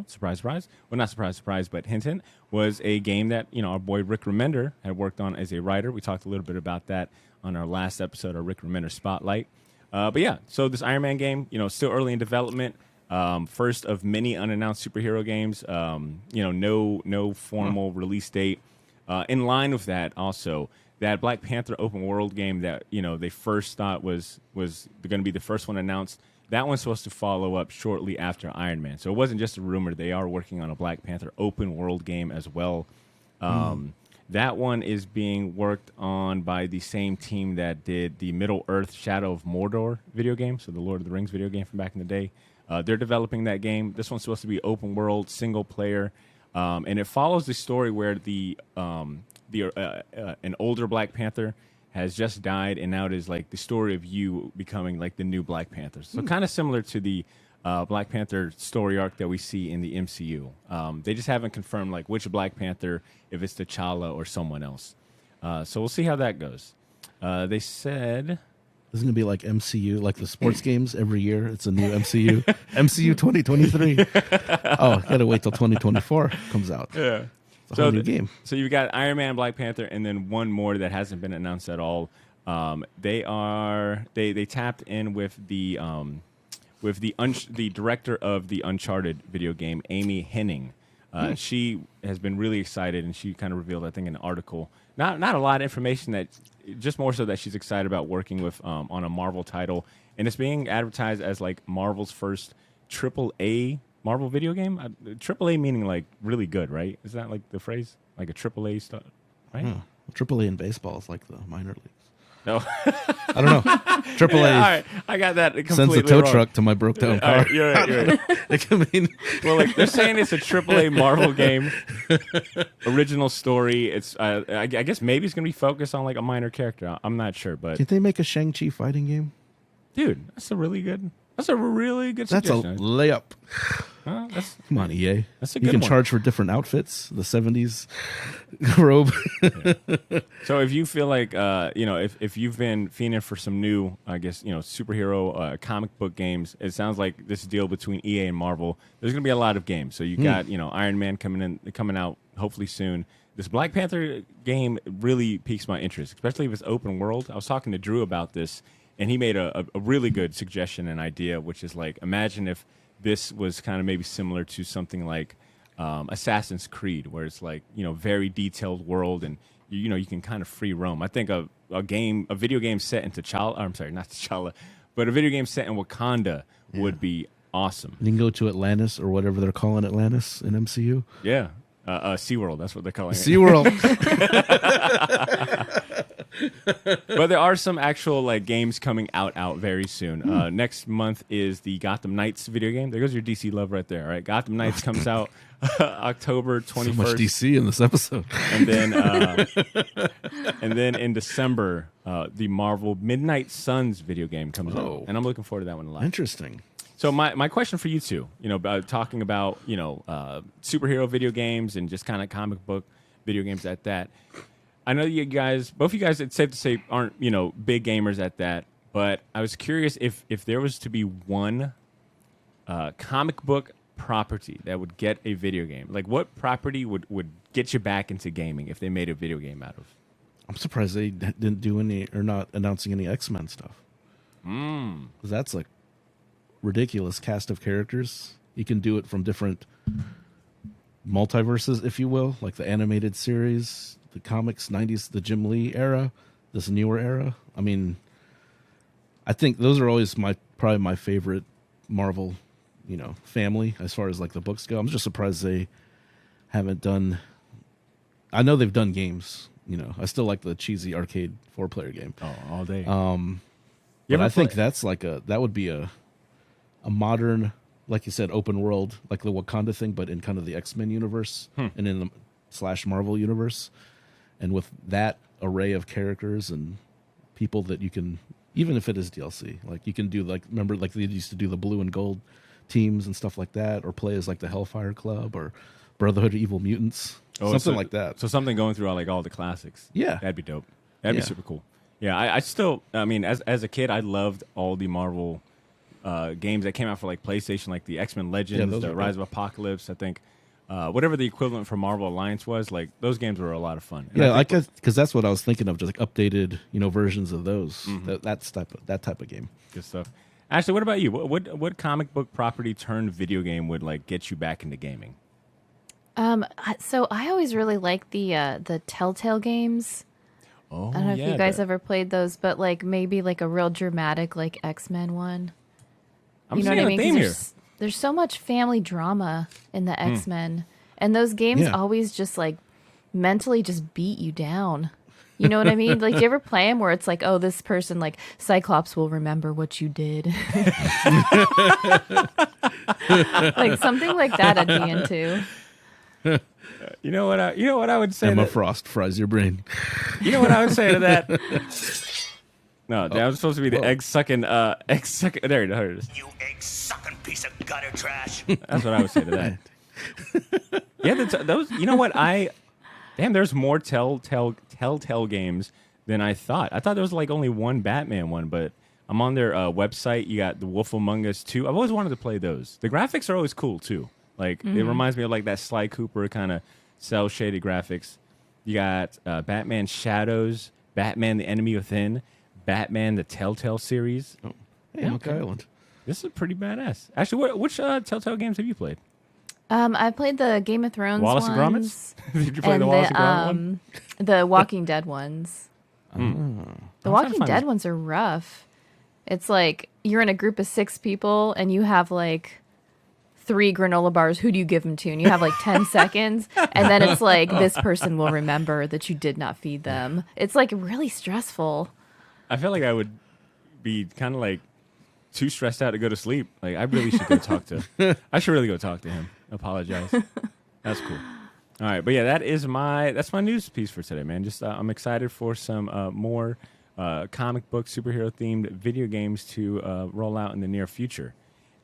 [SPEAKER 1] surprise, surprise. Well, not surprise, surprise, but hint, hint, was a game that, our boy Rick Remender had worked on as a writer. We talked a little bit about that on our last episode, our Rick Remender Spotlight. But yeah, so this Iron Man game, still early in development. First of many unannounced superhero games. No formal release date. In line with that, also, that Black Panther open world game that they first thought was going to be the first one announced. That one's supposed to follow up shortly after Iron Man. So it wasn't just a rumor. They are working on a Black Panther open world game as well. That one is being worked on by the same team that did the Middle-earth Shadow of Mordor video game, so the Lord of the Rings video game from back in the day. They're developing that game. This one's supposed to be open world, single player, and it follows the story where an older Black Panther has just died, and now it is like the story of you becoming like the new Black Panther. So kind of similar to the Black Panther story arc that we see in the MCU. They just haven't confirmed like which Black Panther, if it's T'Challa or someone else. So we'll see how that goes. They said...
[SPEAKER 3] Isn't it be like MCU, like the sports games every year? It's a new MCU. MCU 2023. Oh, gotta wait till 2024 comes out.
[SPEAKER 1] Yeah.
[SPEAKER 3] It's a whole new game.
[SPEAKER 1] So you've got Iron Man, Black Panther, and then one more that hasn't been announced at all. They tapped in with the director of the Uncharted video game, Amy Hennig. She has been really excited, and she kind of revealed, I think, in an article, not a lot of information, that just more so that she's excited about working with on a Marvel title, and it's being advertised as like Marvel's first AAA Marvel video game. AAA meaning like really good, right? Is that like the phrase, like a AAA stuff, right?
[SPEAKER 3] Yeah. AAA in baseball is like the minor leagues.
[SPEAKER 1] No,
[SPEAKER 3] I don't know. AAA.
[SPEAKER 1] Yeah, all right, I got that completely
[SPEAKER 3] sends a tow
[SPEAKER 1] wrong.
[SPEAKER 3] truck to my broke down car.
[SPEAKER 1] All right, you're right.
[SPEAKER 3] I mean,
[SPEAKER 1] Well, like they're saying it's a AAA Marvel game, original story. It's I guess maybe it's gonna be focused on like a minor character. I'm not sure, but
[SPEAKER 3] can't they make a Shang-Chi fighting game?
[SPEAKER 1] dude, that's a really good
[SPEAKER 3] That's a
[SPEAKER 1] suggestion.
[SPEAKER 3] layup. Come on, EA.
[SPEAKER 1] That's a
[SPEAKER 3] You
[SPEAKER 1] good
[SPEAKER 3] can
[SPEAKER 1] one.
[SPEAKER 3] charge for different outfits. The 70s robe.
[SPEAKER 1] So if you feel like if you've been fiending for some new, I guess superhero comic book games, it sounds like this deal between EA and Marvel. There's gonna be a lot of games. So you got Iron Man coming out hopefully soon. This Black Panther game really piques my interest, especially if it's open world. I was talking to Drew about this, and he made a really good suggestion and idea, which is like, imagine if this was kind of maybe similar to something like Assassin's Creed, where it's like, very detailed world, and you can kind of free roam. I think a video game set in T'Challa, I'm sorry, not T'Challa, but a video game set in Wakanda would be awesome.
[SPEAKER 3] You can go to Atlantis or whatever they're calling Atlantis in MCU.
[SPEAKER 1] Yeah. SeaWorld, that's what they're calling it.
[SPEAKER 3] SeaWorld.
[SPEAKER 1] But there are some actual like games coming out very soon. Next month is the Gotham Knights video game. There goes your DC love right there. All right, Gotham Knights comes out October 21st.
[SPEAKER 3] So much DC in this episode.
[SPEAKER 1] And then in December, the Marvel Midnight Suns video game comes
[SPEAKER 3] Oh.
[SPEAKER 1] out, and I'm looking forward to that one a lot.
[SPEAKER 3] Interesting.
[SPEAKER 1] So my question for you two, talking about superhero video games and just kind of comic book video games at that. I know you guys, both of you guys, it's safe to say, aren't big gamers at that. But I was curious if there was to be one comic book property that would get a video game, like what property would get you back into gaming if they made a video game out of?
[SPEAKER 3] I'm surprised they didn't do any or not announcing any X-Men stuff. Because that's like ridiculous cast of characters. You can do it from different multiverses, if you will, like the animated series, the comics, 90s, the Jim Lee era, this newer era. I mean, I think those are always probably my favorite Marvel, family as far as like the books go. I'm just surprised they haven't done. I know they've done games. I still like the cheesy arcade 4-player game.
[SPEAKER 1] Oh, all day.
[SPEAKER 3] But I think that's like that would be a modern, like you said, open world, like the Wakanda thing, but in kind of the X-Men universe and in the / Marvel universe. And with that array of characters and people that you can, even if it is DLC, like you can do remember like they used to do the blue and gold teams and stuff like that, or play as like the Hellfire Club or Brotherhood of Evil Mutants, something like that.
[SPEAKER 1] So something going through all the classics.
[SPEAKER 3] Yeah.
[SPEAKER 1] That'd be dope. That'd be super cool. Yeah, I mean, as a kid, I loved all the Marvel games that came out for like PlayStation, like the X-Men Legends, the Rise of Apocalypse. I think whatever the equivalent for Marvel Alliance was, like those games were a lot of fun. And
[SPEAKER 3] because that's what I was thinking of, just like updated, versions of those. That type of game.
[SPEAKER 1] Good stuff. Ashley, what about you? What comic book property turned video game would like get you back into gaming?
[SPEAKER 4] So I always really liked the Telltale games.
[SPEAKER 1] Oh,
[SPEAKER 4] I don't know if you guys ever played those, but like maybe like a real dramatic like X-Men one.
[SPEAKER 1] You know what I mean?
[SPEAKER 4] 'Cause there's so much family drama in the X-Men, and those games always just like mentally just beat you down. You know what I mean? Like, you ever play them where it's like, oh, this person, like Cyclops will remember what you did, like something like that. I'd be into.
[SPEAKER 1] You know what I would say.
[SPEAKER 3] Emma Frost fries your brain.
[SPEAKER 1] You know what I would say to that? No, that was supposed to be the egg sucking. There it is.
[SPEAKER 5] You egg sucking piece of gutter trash.
[SPEAKER 1] That's what I would say to that. Yeah, those. You know what there's more Telltale games than I thought. I thought there was like only one Batman one, but I'm on their website. You got the Wolf Among Us 2. I've always wanted to play those. The graphics are always cool too. Like it reminds me of like that Sly Cooper kind of cell shaded graphics. You got Batman Shadows, Batman the Enemy Within, Batman the Telltale series.
[SPEAKER 3] Oh, hey, Oak Island.
[SPEAKER 1] This is pretty badass. Actually, which Telltale games have you played?
[SPEAKER 4] I played the Game of Thrones
[SPEAKER 1] Wallace and
[SPEAKER 4] ones.
[SPEAKER 1] Gromit? Did you play
[SPEAKER 4] and
[SPEAKER 1] the Wallace and Gromit one?
[SPEAKER 4] The Walking Dead ones. The
[SPEAKER 1] I'm
[SPEAKER 4] Walking
[SPEAKER 1] trying to
[SPEAKER 4] Dead
[SPEAKER 1] find
[SPEAKER 4] ones are rough. It's like you're in a group of 6 people and you have like 3 granola bars. Who do you give them to? And you have like 10 seconds. And then it's like, this person will remember that you did not feed them. It's like really stressful.
[SPEAKER 1] I feel like I would be kind of like too stressed out to go to sleep. Like I really should go talk to. I should really go talk to him. Apologize. That's cool. All right, but yeah, that's my news piece for today, man. Just I'm excited for some more comic book superhero themed video games to roll out in the near future.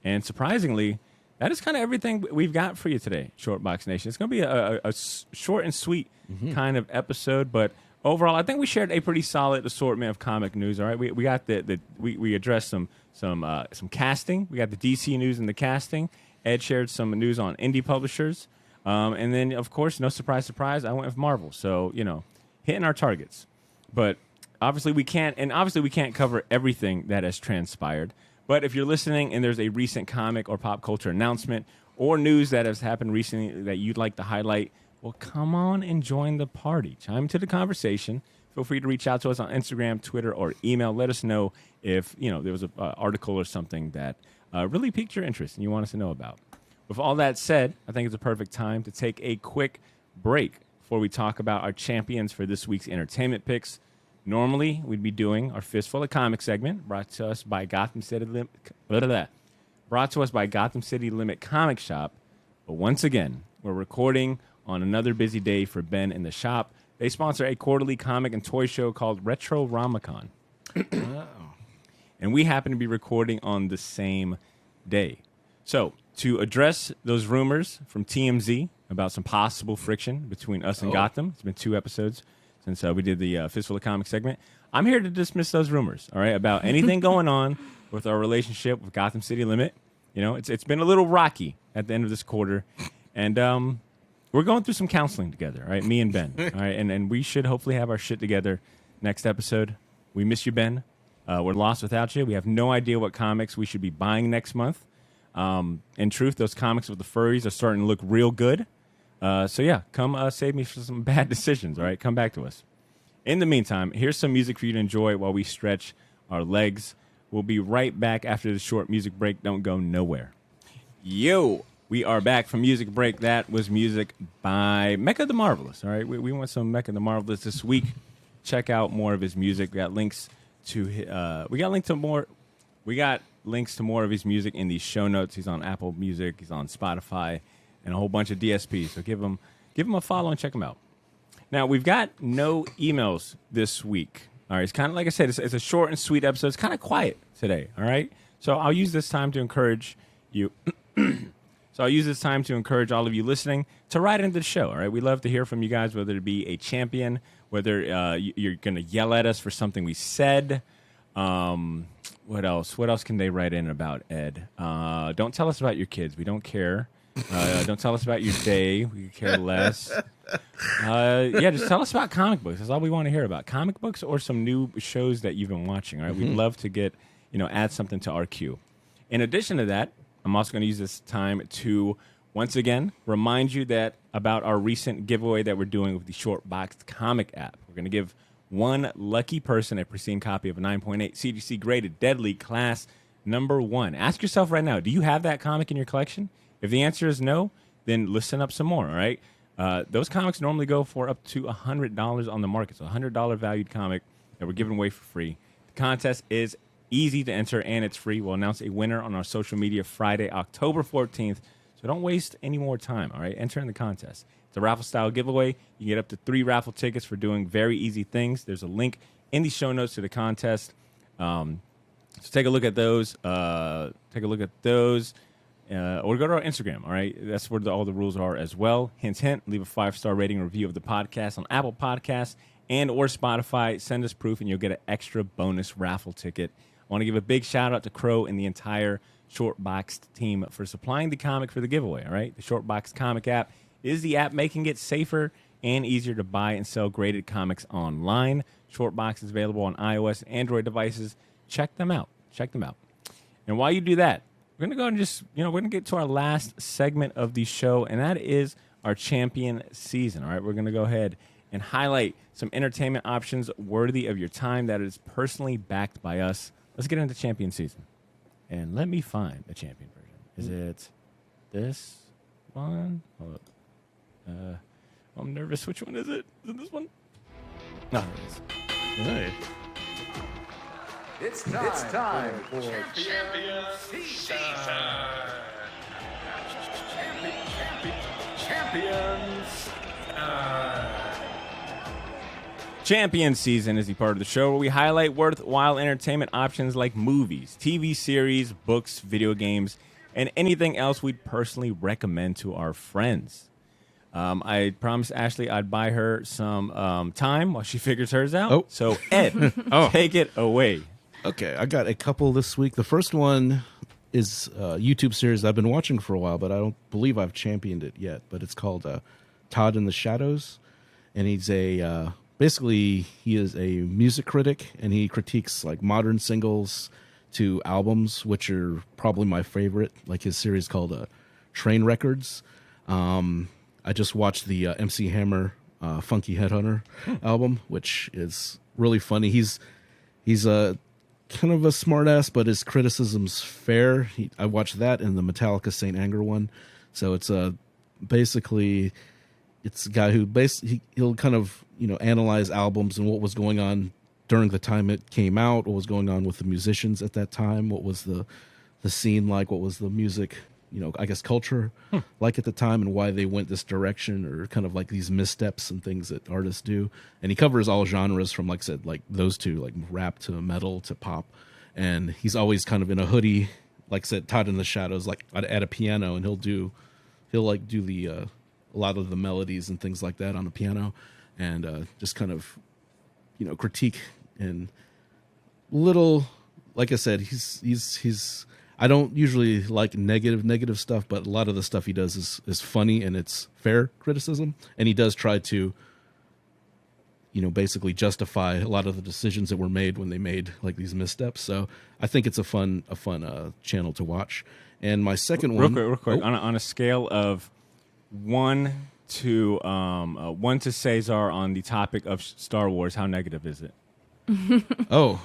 [SPEAKER 1] And surprisingly, that is kind of everything we've got for you today, Shortbox Nation. It's going to be a short and sweet kind of episode, but overall, I think we shared a pretty solid assortment of comic news. All right, we got we addressed some casting. We got the DC news and the casting. Ed shared some news on indie publishers, and then of course, no surprise, I went with Marvel. So hitting our targets. But obviously we can't cover everything that has transpired. But if you're listening and there's a recent comic or pop culture announcement or news that has happened recently that you'd like to highlight, well, come on and join the party. Chime into the conversation. Feel free to reach out to us on Instagram, Twitter, or email. Let us know if there was an article or something that really piqued your interest and you want us to know about. With all that said, I think it's a perfect time to take a quick break before we talk about our champions for this week's entertainment picks. Normally, we'd be doing our Fistful of Comics segment, brought to us by Gotham City Limit Comic Shop. But once again, we're recording on another busy day for Ben in the shop. They sponsor a quarterly comic and toy show called Retro Romicon. And we happen to be recording on the same day. So, to address those rumors from TMZ about some possible friction between us and Gotham, it's been 2 episodes since we did the Fistful of Comics segment. I'm here to dismiss those rumors, all right, about anything going on with our relationship with Gotham City Limit. It's been a little rocky at the end of this quarter, and we're going through some counseling together, all right, me and Ben, all right, and we should hopefully have our shit together next episode. We miss you, Ben. We're lost without you. We have no idea what comics we should be buying next month. In truth, those comics with the furries are starting to look real good. So yeah, come save me from some bad decisions, all right? Come back to us. In the meantime, here's some music for you to enjoy while we stretch our legs. We'll be right back after the short music break. Don't go nowhere. Yo, we are back from music break. That was music by Mecha the Marvelous, all right? We want some Mecha the Marvelous this week. Check out more of his music. We got links to more of his music in the show notes. He's on Apple Music, he's on Spotify, and a whole bunch of DSPs. So give him a follow and check him out. Now, we've got no emails this week. All right, it's kind of like I said, it's a short and sweet episode. It's kind of quiet today, all right? So I'll use this time to encourage you. So I'll use this time to encourage all of you listening to write into the show, all right? We love to hear from you guys, whether it be a champion, whether you're going to yell at us for something we said. What else? What else can they write in about, Ed? Don't tell us about your kids. We don't care. Don't tell us about your day. We could care less. Just tell us about comic books. That's all we want to hear about. Comic books or some new shows that you've been watching, all right? We'd love to get, add something to our queue. In addition to that, I'm also going to use this time to, once again, remind you that about our recent giveaway that we're doing with the Short Boxed Comic app. We're going to give one lucky person a pristine copy of a 9.8 CGC graded Deadly Class #1. Ask yourself right now, do you have that comic in your collection? If the answer is no, then listen up some more, all right? Those comics normally go for up to $100 on the market. So a $100 valued comic that we're giving away for free. The contest is easy to enter, and it's free. We'll announce a winner on our social media Friday, October 14th. So don't waste any more time, all right? Enter in the contest. It's a raffle-style giveaway. You get up to 3 raffle tickets for doing very easy things. There's a link in the show notes to the contest. So take a look at those. Or go to our Instagram, all right? That's where all the rules are as well. Hint, hint, leave a 5-star rating review of the podcast on Apple Podcasts and or Spotify. Send us proof, and you'll get an extra bonus raffle ticket. I want to give a big shout-out to Crow and the entire Short Boxed team for supplying the comic for the giveaway, all right? The Short Boxed Comic app is the app making it safer and easier to buy and sell graded comics online. Shortbox is available on iOS and Android devices. Check them out. And while you do that, we're going to go and just, we're going to get to our last segment of the show, and that is our champion season, all right? We're going to go ahead and highlight some entertainment options worthy of your time that is personally backed by us. Let's get into champion season. And let me find the champion version. Is it this one? Hold up. I'm nervous. Which one is it? Is it this one? No, it is.
[SPEAKER 3] Hey.
[SPEAKER 6] It's time for champion season. Champions.
[SPEAKER 1] Champion season is the part of the show where we highlight worthwhile entertainment options like movies, TV series, books, video games, and anything else we'd personally recommend to our friends. I promised Ashley I'd buy her some time while she figures hers out.
[SPEAKER 3] Oh.
[SPEAKER 1] So, Ed, take it away.
[SPEAKER 3] Okay, I got a couple this week. The first one is a YouTube series I've been watching for a while, but I don't believe I've championed it yet. But it's called Todd in the Shadows, and he's basically he is a music critic, and he critiques like modern singles, to albums, which are probably my favorite, like his series called Train Records. I just watched the MC Hammer Funky Headhunter album, which is really funny. He's a kind of a smartass, but his criticism's fair. I watched that and the Metallica Saint Anger one. So it's basically it's a guy who he'll kind of analyze albums and what was going on during the time it came out, what was going on with the musicians at that time, what was the scene like, what was the music, I guess culture like at the time, and why they went this direction, or kind of like these missteps and things that artists do. And he covers all genres from, like I said, like those two, like rap to metal to pop. And he's always kind of in a hoodie, like I said, Todd in the shadows, like at a piano, and he'll do the a lot of the melodies and things like that on the piano, and just kind of critique and little, like I said, he's I don't usually like negative stuff, but a lot of the stuff he does is funny and it's fair criticism, and he does try to basically justify a lot of the decisions that were made when they made like these missteps. So I think it's a fun channel to watch. And my second one,
[SPEAKER 1] real quick, on a scale of 1 to Caesar on the topic of Star Wars, how negative is it?
[SPEAKER 3] Oh,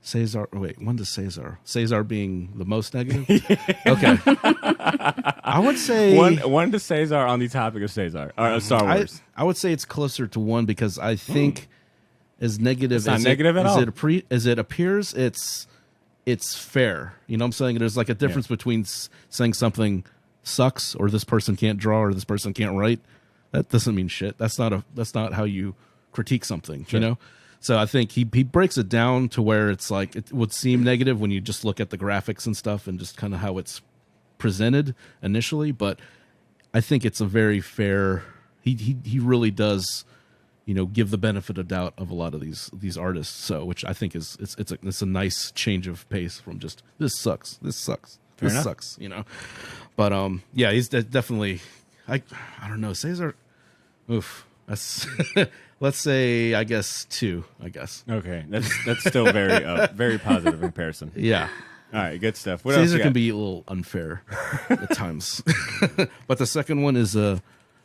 [SPEAKER 3] Caesar. Wait, 1 to Caesar. Caesar being the most negative. Okay, I would say
[SPEAKER 1] 1 to Caesar on the topic of Caesar or Star Wars.
[SPEAKER 3] I would say it's closer to 1, because I think as negative
[SPEAKER 1] it's
[SPEAKER 3] as it appears, it's fair. You know what I'm saying? There's like a difference between saying something sucks, or this person can't draw, or this person can't write. That doesn't mean shit. That's not how you critique something,
[SPEAKER 1] sure.
[SPEAKER 3] So I think he breaks it down to where it's like it would seem negative when you just look at the graphics and stuff and just kind of how it's presented initially, but I think it's a very fair. He really does, give the benefit of doubt of a lot of these artists. So, which I think it's a nice change of pace from just this sucks.
[SPEAKER 1] Fair enough.
[SPEAKER 3] Sucks. But yeah, he's definitely. I don't know, Caesar. Oof. That's let's say, I guess 2. I guess.
[SPEAKER 1] Okay, that's still very positive comparison.
[SPEAKER 3] Yeah.
[SPEAKER 1] All right, good stuff. What else
[SPEAKER 3] Caesar
[SPEAKER 1] you
[SPEAKER 3] can
[SPEAKER 1] got?
[SPEAKER 3] be a little unfair at times. But the second one is a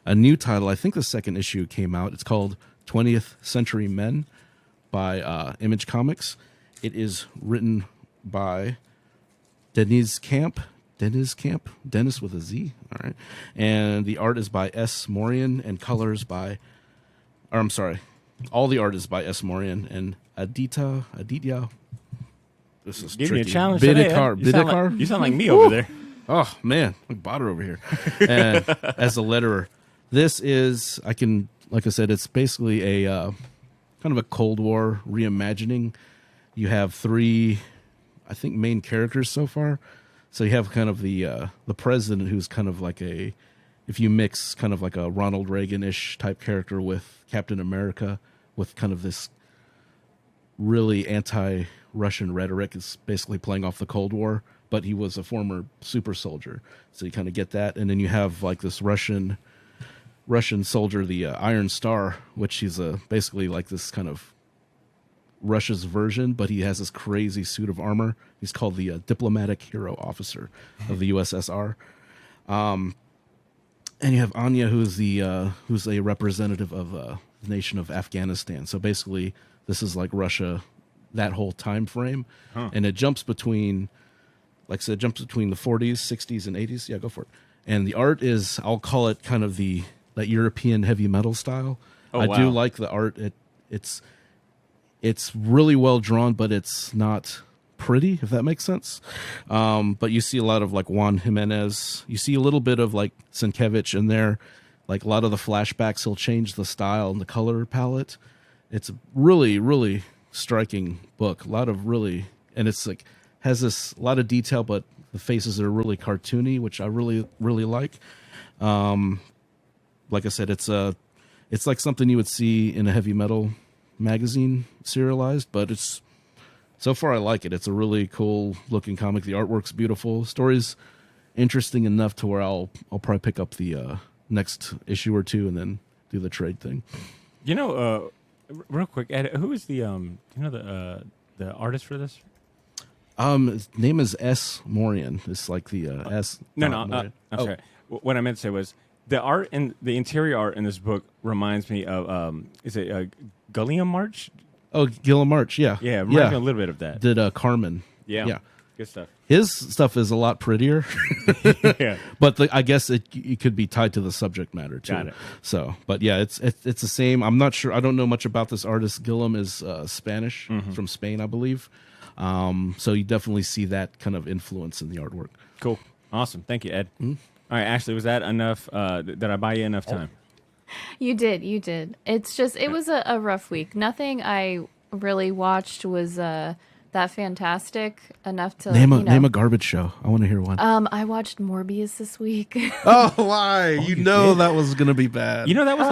[SPEAKER 3] new title. I think the second issue came out. It's called 20th Century Men by Image Comics. It is written by Dennis with a Z. All right. And the art is by S. Morian, and colors by, or I'm sorry, all the art is by S. Morian and Aditya. This is
[SPEAKER 1] Give
[SPEAKER 3] tricky.
[SPEAKER 1] me a challenge
[SPEAKER 3] Bidikar.
[SPEAKER 1] today, huh? You sound like me over there.
[SPEAKER 3] Oh man, like Botter over here. And as a letterer, this is like I said, it's basically a kind of a Cold War reimagining. You have 3, I think, main characters so far. So you have kind of the president, who's kind of like if you mix kind of like a Ronald Reagan-ish type character with Captain America, with kind of this really anti-Russian rhetoric, is basically playing off the Cold War, but he was a former super soldier. So you kind of get that. And then you have like this Russian soldier, the Iron Star, which he's basically like this kind of Russia's version, but he has this crazy suit of armor. He's called the diplomatic hero officer of the USSR. And you have Anya, who's a representative of the nation of Afghanistan. So basically, this is like Russia, that whole time frame, and it jumps between, like I said, the 40s, 60s, and 80s. Yeah, go for it. And the art is, I'll call it kind of that European heavy metal style. I do like the art. It's really well drawn, but it's not pretty, if that makes sense. But you see a lot of like Juan Jimenez. You see a little bit of like Sienkiewicz in there. Like a lot of the flashbacks, he'll change the style and the color palette. It's a really, really striking book. And it's like has a lot of detail, but the faces are really cartoony, which I really, really like. Like I said, it's like something you would see in a heavy metal magazine serialized, but it's so far I like it. It's a really cool looking comic. The artwork's beautiful. Story's interesting enough to where I'll probably pick up the next issue or 2 and then do the trade thing.
[SPEAKER 1] Real quick, Ed, who is the the artist for this?
[SPEAKER 3] His name is S. Morian. It's like the S.
[SPEAKER 1] No,
[SPEAKER 3] Morian.
[SPEAKER 1] I'm sorry. What I meant to say was the art and the interior art in this book reminds me of is it Gulliam March?
[SPEAKER 3] Oh, Gilliam March. Yeah.
[SPEAKER 1] Yeah, it reminds me a little bit of that.
[SPEAKER 3] Did Carmen.
[SPEAKER 1] Yeah. Good stuff.
[SPEAKER 3] His stuff is a lot prettier.
[SPEAKER 1] Yeah.
[SPEAKER 3] But I guess it could be tied to the subject matter too.
[SPEAKER 1] Got it.
[SPEAKER 3] So, but yeah, it's the same. I'm not sure. I don't know much about this artist. Gilliam is Spanish, from Spain, I believe. So you definitely see that kind of influence in the artwork.
[SPEAKER 1] Cool. Awesome. Thank you, Ed. All right, Ashley, was that enough? Did I buy you enough time?
[SPEAKER 4] You did. It's just, it was a rough week. Nothing I really watched was that fantastic enough to
[SPEAKER 3] Name a garbage show. I want to hear one.
[SPEAKER 4] I watched Morbius this week.
[SPEAKER 3] Oh, why? You know that was gonna be bad.
[SPEAKER 1] You know, that was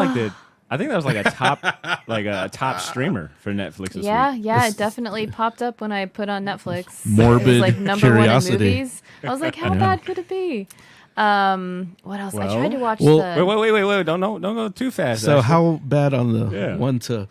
[SPEAKER 1] I think that was like a top streamer for Netflix this week.
[SPEAKER 4] Yeah, it definitely popped up when I put on Netflix.
[SPEAKER 3] Morbid
[SPEAKER 4] it was like number
[SPEAKER 3] curiosity.
[SPEAKER 4] 1 in movies. I was like, how bad could it be? What else? I tried to watch
[SPEAKER 3] well,
[SPEAKER 4] the...
[SPEAKER 1] Wait! Don't go too fast.
[SPEAKER 3] So
[SPEAKER 1] Ashley.
[SPEAKER 3] how bad on the one to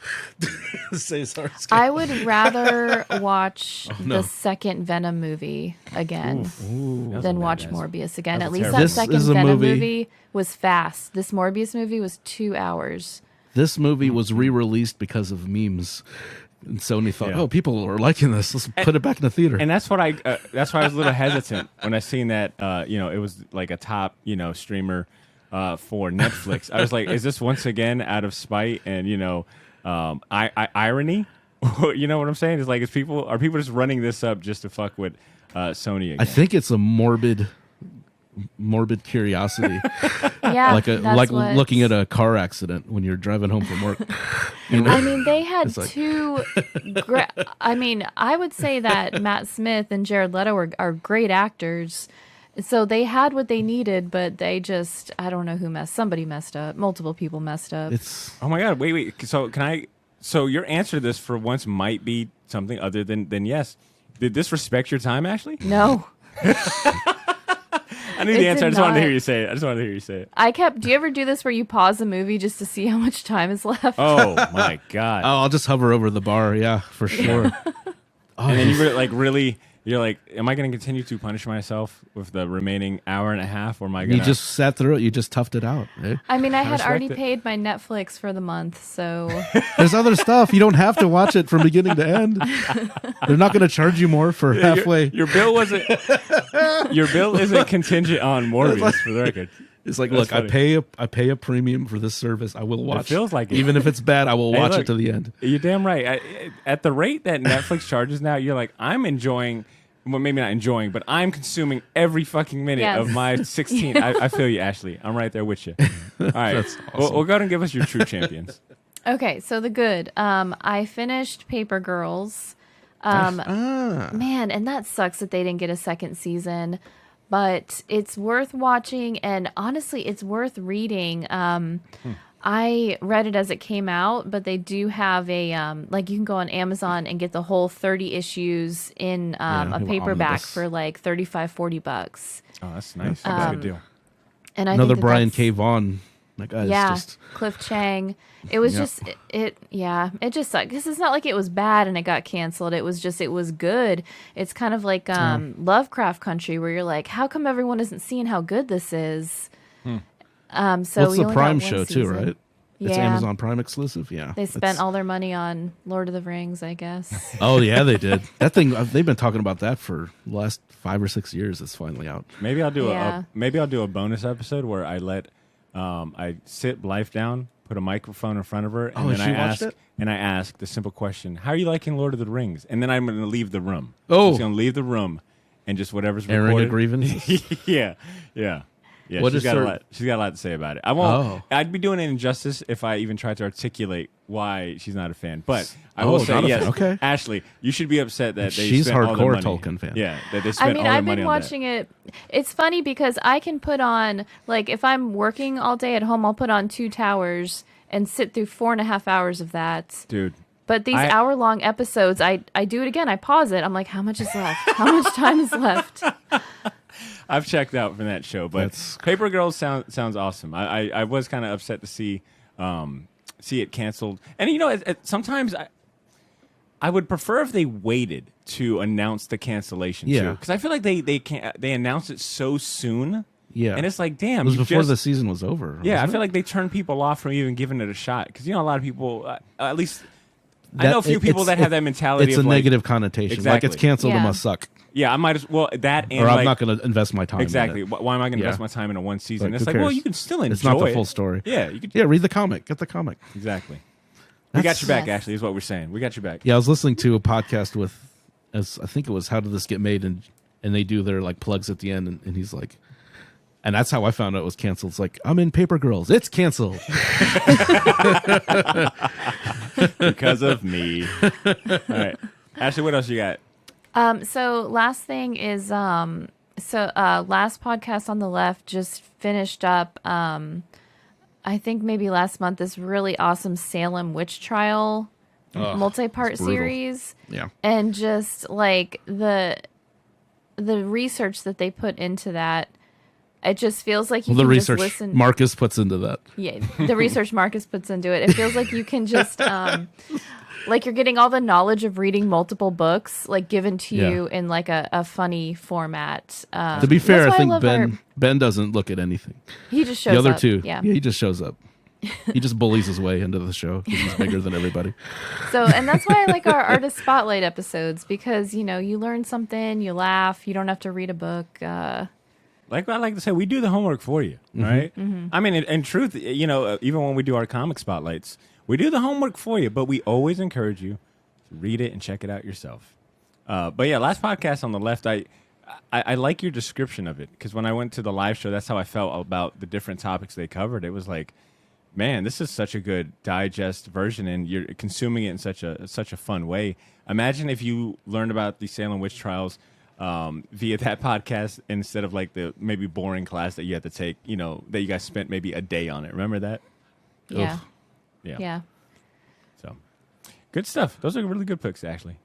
[SPEAKER 3] say sorry?
[SPEAKER 4] I would rather watch the second Venom movie again than watch Morbius again. At least
[SPEAKER 1] terrible.
[SPEAKER 4] that
[SPEAKER 3] This
[SPEAKER 4] second
[SPEAKER 3] is a
[SPEAKER 4] Venom
[SPEAKER 3] movie-
[SPEAKER 4] movie was fast. This Morbius movie was 2 hours.
[SPEAKER 3] This movie was re-released because of memes, and Sony thought, "Oh, people are liking this. Let's put it back in the theater."
[SPEAKER 1] And that's why I was a little hesitant when I seen that. It was like a top streamer for Netflix. I was like, is this once again out of spite and irony? You know what I'm saying? It's like, are people just running this up just to fuck with Sony again?
[SPEAKER 3] I think it's a morbid curiosity,
[SPEAKER 4] Yeah,
[SPEAKER 3] like
[SPEAKER 4] that's what...
[SPEAKER 3] looking at a car accident when you're driving home from work. You know?
[SPEAKER 4] I mean, they had
[SPEAKER 3] It's like-
[SPEAKER 4] two. I would say that Matt Smith and Jared Leto are great actors. So they had what they needed, but they just, I don't know who somebody messed up. Multiple people messed up.
[SPEAKER 3] It's
[SPEAKER 1] Oh my God! Wait. So your answer to this for once might be something other than yes. Did this respect your time, Ashley?
[SPEAKER 4] No.
[SPEAKER 1] I knew
[SPEAKER 4] It
[SPEAKER 1] the answer. I
[SPEAKER 4] did
[SPEAKER 1] just wanted to
[SPEAKER 4] not.
[SPEAKER 1] hear you say it.
[SPEAKER 4] Do you ever do this where you pause a movie just to see how much time is left?
[SPEAKER 1] Oh my God!
[SPEAKER 3] I'll just hover over the bar. Yeah, for sure.
[SPEAKER 1] And then you're like, am I going to continue to punish myself with the remaining hour and a half, or am I going
[SPEAKER 3] You just sat through it. You just toughed it out. Eh?
[SPEAKER 4] I mean, I had
[SPEAKER 1] respect
[SPEAKER 4] already
[SPEAKER 1] it.
[SPEAKER 4] paid my Netflix for the month, so
[SPEAKER 3] There's other stuff. You don't have to watch it from beginning to end. They're not going to charge you more for halfway.
[SPEAKER 1] Your bill wasn't. Your bill isn't contingent on Morbius, for the record.
[SPEAKER 3] It's like,
[SPEAKER 1] That's
[SPEAKER 3] look,
[SPEAKER 1] funny.
[SPEAKER 3] I pay a premium for this service. I will watch.
[SPEAKER 1] feels like it.
[SPEAKER 3] Even if it's bad, I will
[SPEAKER 1] Hey,
[SPEAKER 3] watch
[SPEAKER 1] look,
[SPEAKER 3] it to the end.
[SPEAKER 1] You're damn right. At the rate that Netflix charges now, you're like, I'm enjoying. Well, maybe not enjoying, but I'm consuming every fucking minute
[SPEAKER 4] Yes.
[SPEAKER 1] of my 16. I feel you, Ashley. I'm right there with you. All right.
[SPEAKER 3] That's
[SPEAKER 1] We'll go ahead and give us your true champions.
[SPEAKER 4] okay. So the good. I finished Paper Girls. Man, and that sucks that they didn't get a second season, but it's worth watching, and honestly, it's worth reading. I read it as it came out, but they do have a you can go on Amazon and get the whole 30 issues in a paperback
[SPEAKER 3] omnibus.
[SPEAKER 4] for like $35-$40.
[SPEAKER 1] Oh, that's nice. That's a good deal.
[SPEAKER 4] And I
[SPEAKER 3] Another
[SPEAKER 4] think
[SPEAKER 3] Brian
[SPEAKER 4] that's,
[SPEAKER 3] K. Vaughan. That guy is just.
[SPEAKER 4] Cliff Chang. It was just it just sucked because it's not like it was bad and it got canceled. It was good. It's kind of like Lovecraft Country where you're like, how come everyone isn't seeing how good this is? So
[SPEAKER 3] Well, it's
[SPEAKER 4] we
[SPEAKER 3] the
[SPEAKER 4] only got
[SPEAKER 3] Prime
[SPEAKER 4] one
[SPEAKER 3] show too,
[SPEAKER 4] season.
[SPEAKER 3] right? It's
[SPEAKER 4] Yeah.
[SPEAKER 3] Amazon Prime exclusive. Yeah,
[SPEAKER 4] They spent all their money on Lord of the Rings, I guess.
[SPEAKER 3] Oh yeah, they did. That thing. They've been talking about that for the last 5 or 6 years. It's finally out.
[SPEAKER 1] Maybe I'll do
[SPEAKER 4] Yeah.
[SPEAKER 1] a bonus episode where I let I sit Blythe down, put a microphone in front of her, and
[SPEAKER 3] Oh,
[SPEAKER 1] then
[SPEAKER 3] and she watched it?
[SPEAKER 1] I ask the simple question: how are you liking Lord of the Rings? And then I'm going to leave the room.
[SPEAKER 3] Oh.
[SPEAKER 1] I'm just going to leave the room and just whatever's
[SPEAKER 3] Airing a
[SPEAKER 1] recorded.
[SPEAKER 3] grievance.
[SPEAKER 1] Yeah.
[SPEAKER 3] What
[SPEAKER 1] she's
[SPEAKER 3] is
[SPEAKER 1] got
[SPEAKER 3] her-
[SPEAKER 1] a lot. She's got a lot to say about it. I won't.
[SPEAKER 3] Oh.
[SPEAKER 1] I'd be doing an injustice if I even tried to articulate why she's not a fan. But I
[SPEAKER 3] Oh,
[SPEAKER 1] will say
[SPEAKER 3] not a
[SPEAKER 1] yes.
[SPEAKER 3] fan. Okay.
[SPEAKER 1] Ashley, you should be upset that they
[SPEAKER 3] She's
[SPEAKER 1] spent all the
[SPEAKER 3] hardcore
[SPEAKER 1] money.
[SPEAKER 3] Tolkien fan.
[SPEAKER 1] Yeah, that they spent
[SPEAKER 4] I mean,
[SPEAKER 1] all their
[SPEAKER 4] I've
[SPEAKER 1] money
[SPEAKER 4] been
[SPEAKER 1] on
[SPEAKER 4] watching it. It's funny because I can put on, like, if I'm working all day at home, I'll put on Two Towers and sit through 4.5 hours of that.
[SPEAKER 1] that. Dude.
[SPEAKER 4] But these hour-long episodes, I do it again. I pause it. I'm like, how much is left? How much time is left?
[SPEAKER 1] I've checked out from that show, but
[SPEAKER 3] That's-
[SPEAKER 1] Paper Girls sounds awesome. I was kind of upset to see it canceled, and sometimes I would prefer if they waited to announce the cancellation.
[SPEAKER 3] Yeah.
[SPEAKER 1] Because I feel like they announced it so soon.
[SPEAKER 3] Yeah.
[SPEAKER 1] And it's like, damn.
[SPEAKER 3] It was
[SPEAKER 1] you
[SPEAKER 3] before
[SPEAKER 1] just-
[SPEAKER 3] the season was over.
[SPEAKER 1] Yeah, I
[SPEAKER 3] wasn't
[SPEAKER 1] feel
[SPEAKER 3] it?
[SPEAKER 1] like they turned people off from even giving it a shot. Because, a lot of people, at least, I know a few people that have that mentality
[SPEAKER 3] It's
[SPEAKER 1] of
[SPEAKER 3] a
[SPEAKER 1] like,
[SPEAKER 3] negative connotation. Like, it's
[SPEAKER 1] Exactly.
[SPEAKER 3] canceled, it
[SPEAKER 4] Yeah.
[SPEAKER 3] must suck.
[SPEAKER 1] yeah, I might as well, that and
[SPEAKER 3] Or I'm
[SPEAKER 1] like,
[SPEAKER 3] not going to invest my time
[SPEAKER 1] exactly.
[SPEAKER 3] in it.
[SPEAKER 1] Why am I going to invest
[SPEAKER 3] Yeah.
[SPEAKER 1] my time in a one season?
[SPEAKER 3] Like,
[SPEAKER 1] It's
[SPEAKER 3] who
[SPEAKER 1] like, well,
[SPEAKER 3] cares?
[SPEAKER 1] you can still enjoy
[SPEAKER 3] It's not the
[SPEAKER 1] it.
[SPEAKER 3] full story.
[SPEAKER 1] Yeah, you could.
[SPEAKER 3] Yeah, read the comic. Get the comic.
[SPEAKER 1] Exactly. We got your back,
[SPEAKER 4] Yes.
[SPEAKER 1] Ashley, is what we're saying. We got your back.
[SPEAKER 3] Yeah, I was listening to a podcast with, as I think it was How Did This Get Made? And they do their like plugs at the end. And he's like, and that's how I found out it was canceled. It's like, I'm in Paper Girls. It's canceled.
[SPEAKER 1] Because of me. All right. Ashley, what else you got?
[SPEAKER 4] So last thing is last podcast on the left just finished up I think maybe last month this really awesome Salem witch trial multi-part
[SPEAKER 3] it's brutal.
[SPEAKER 4] series.
[SPEAKER 3] Yeah.
[SPEAKER 4] And just like the research that they put into that, it just feels like you
[SPEAKER 3] Well, the
[SPEAKER 4] can
[SPEAKER 3] research
[SPEAKER 4] just listen.
[SPEAKER 3] Marcus puts into that.
[SPEAKER 4] Yeah, the research Marcus puts into it. It feels like you can just like you're getting all the knowledge of reading multiple books like given to
[SPEAKER 3] Yeah.
[SPEAKER 4] you in like a funny format.
[SPEAKER 3] To be fair,
[SPEAKER 4] that's
[SPEAKER 3] I
[SPEAKER 4] why
[SPEAKER 3] think
[SPEAKER 4] love
[SPEAKER 3] Ben doesn't look at anything.
[SPEAKER 4] he just shows
[SPEAKER 3] The other
[SPEAKER 4] up.
[SPEAKER 3] two,
[SPEAKER 4] Yeah.
[SPEAKER 3] he just shows up. He just bullies his way into the show because he's bigger than everybody.
[SPEAKER 4] So, and that's why I like our artist spotlight episodes because you learn something, you laugh, you don't have to read a book.
[SPEAKER 1] Like I like to say, we do the homework for you, right? I mean, in truth, even when we do our comic spotlights, we do the homework for you, but we always encourage you to read it and check it out yourself. But yeah, last podcast on the left, I like your description of it because when I went to the live show, that's how I felt about the different topics they covered. It was like, man, this is such a good digest version, and you're consuming it in such a fun way. Imagine if you learned about the Salem witch trials via that podcast instead of like the maybe boring class that you had to take. That you guys spent maybe a day on it. Remember that?
[SPEAKER 4] Yeah.
[SPEAKER 3] Oof.
[SPEAKER 4] Yeah.
[SPEAKER 1] So, good stuff. Those are really good picks, actually.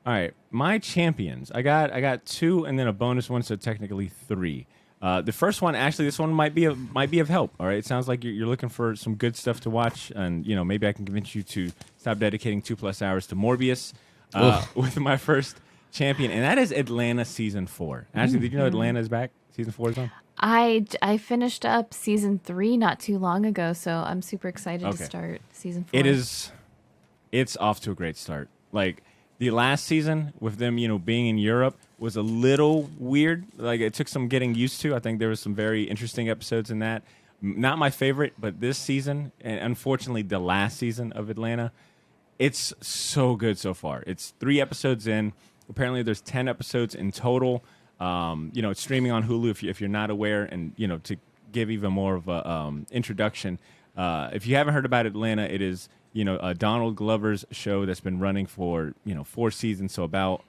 [SPEAKER 1] All right, my champions. I got two, and then a bonus one, so technically three. The first one, actually, this one might be of help. All right, it sounds like you're looking for some good stuff to watch, and maybe I can convince you to stop dedicating 2+ hours to Morbius with my first champion, and that is Atlanta season 4. Actually, did you know Atlanta is back? Season 4 is on.
[SPEAKER 4] I finished up season 3 not too long ago, so I'm super excited
[SPEAKER 1] Okay.
[SPEAKER 4] to start season 4.
[SPEAKER 1] It's off to a great start. Like the last season with them, being in Europe was a little weird. Like it took some getting used to. I think there was some very interesting episodes in that. Not my favorite, but this season, and unfortunately the last season of Atlanta, it's so good so far. It's 3 episodes in. Apparently there's 10 episodes in total. It's streaming on Hulu if you're not aware, and to give even more of a introduction, if you haven't heard about Atlanta, it is Donald Glover's show that's been running for 4 seasons, so about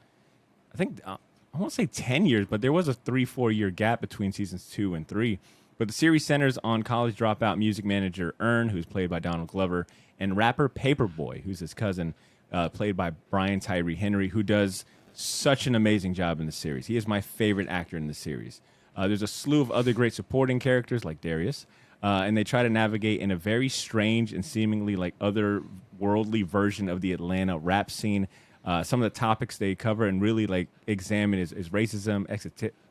[SPEAKER 1] I think I won't say 10 years, but there was a 3-4 year gap between seasons 2 and 3. But the series centers on college dropout music manager Earn, who's played by Donald Glover, and rapper Paperboy, who's his cousin, played by Brian Tyree Henry, who does such an amazing job in the series. He is my favorite actor in the series. There's a slew of other great supporting characters like Darius, and they try to navigate in a very strange and seemingly like otherworldly version of the Atlanta rap scene. Some of the topics they cover and really like examine is racism,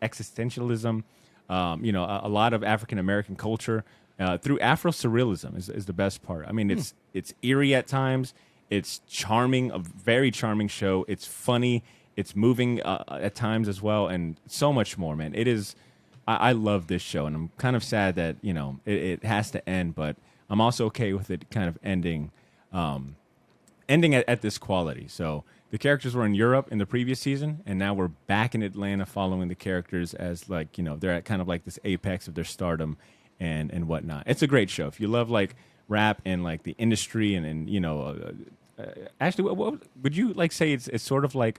[SPEAKER 1] existentialism, a lot of African American culture through Afro surrealism is the best part. I mean, it's eerie at times. It's charming, a very charming show. It's funny. It's moving at times as well, and so much more, man. It is. I love this show, and I'm kind of sad that it has to end, but I'm also okay with it kind of ending at this quality. So the characters were in Europe in the previous season, and now we're back in Atlanta following the characters as they're at kind of like this apex of their stardom and whatnot. It's a great show. If you love like rap and like the industry and actually, what would you like say? It's sort of like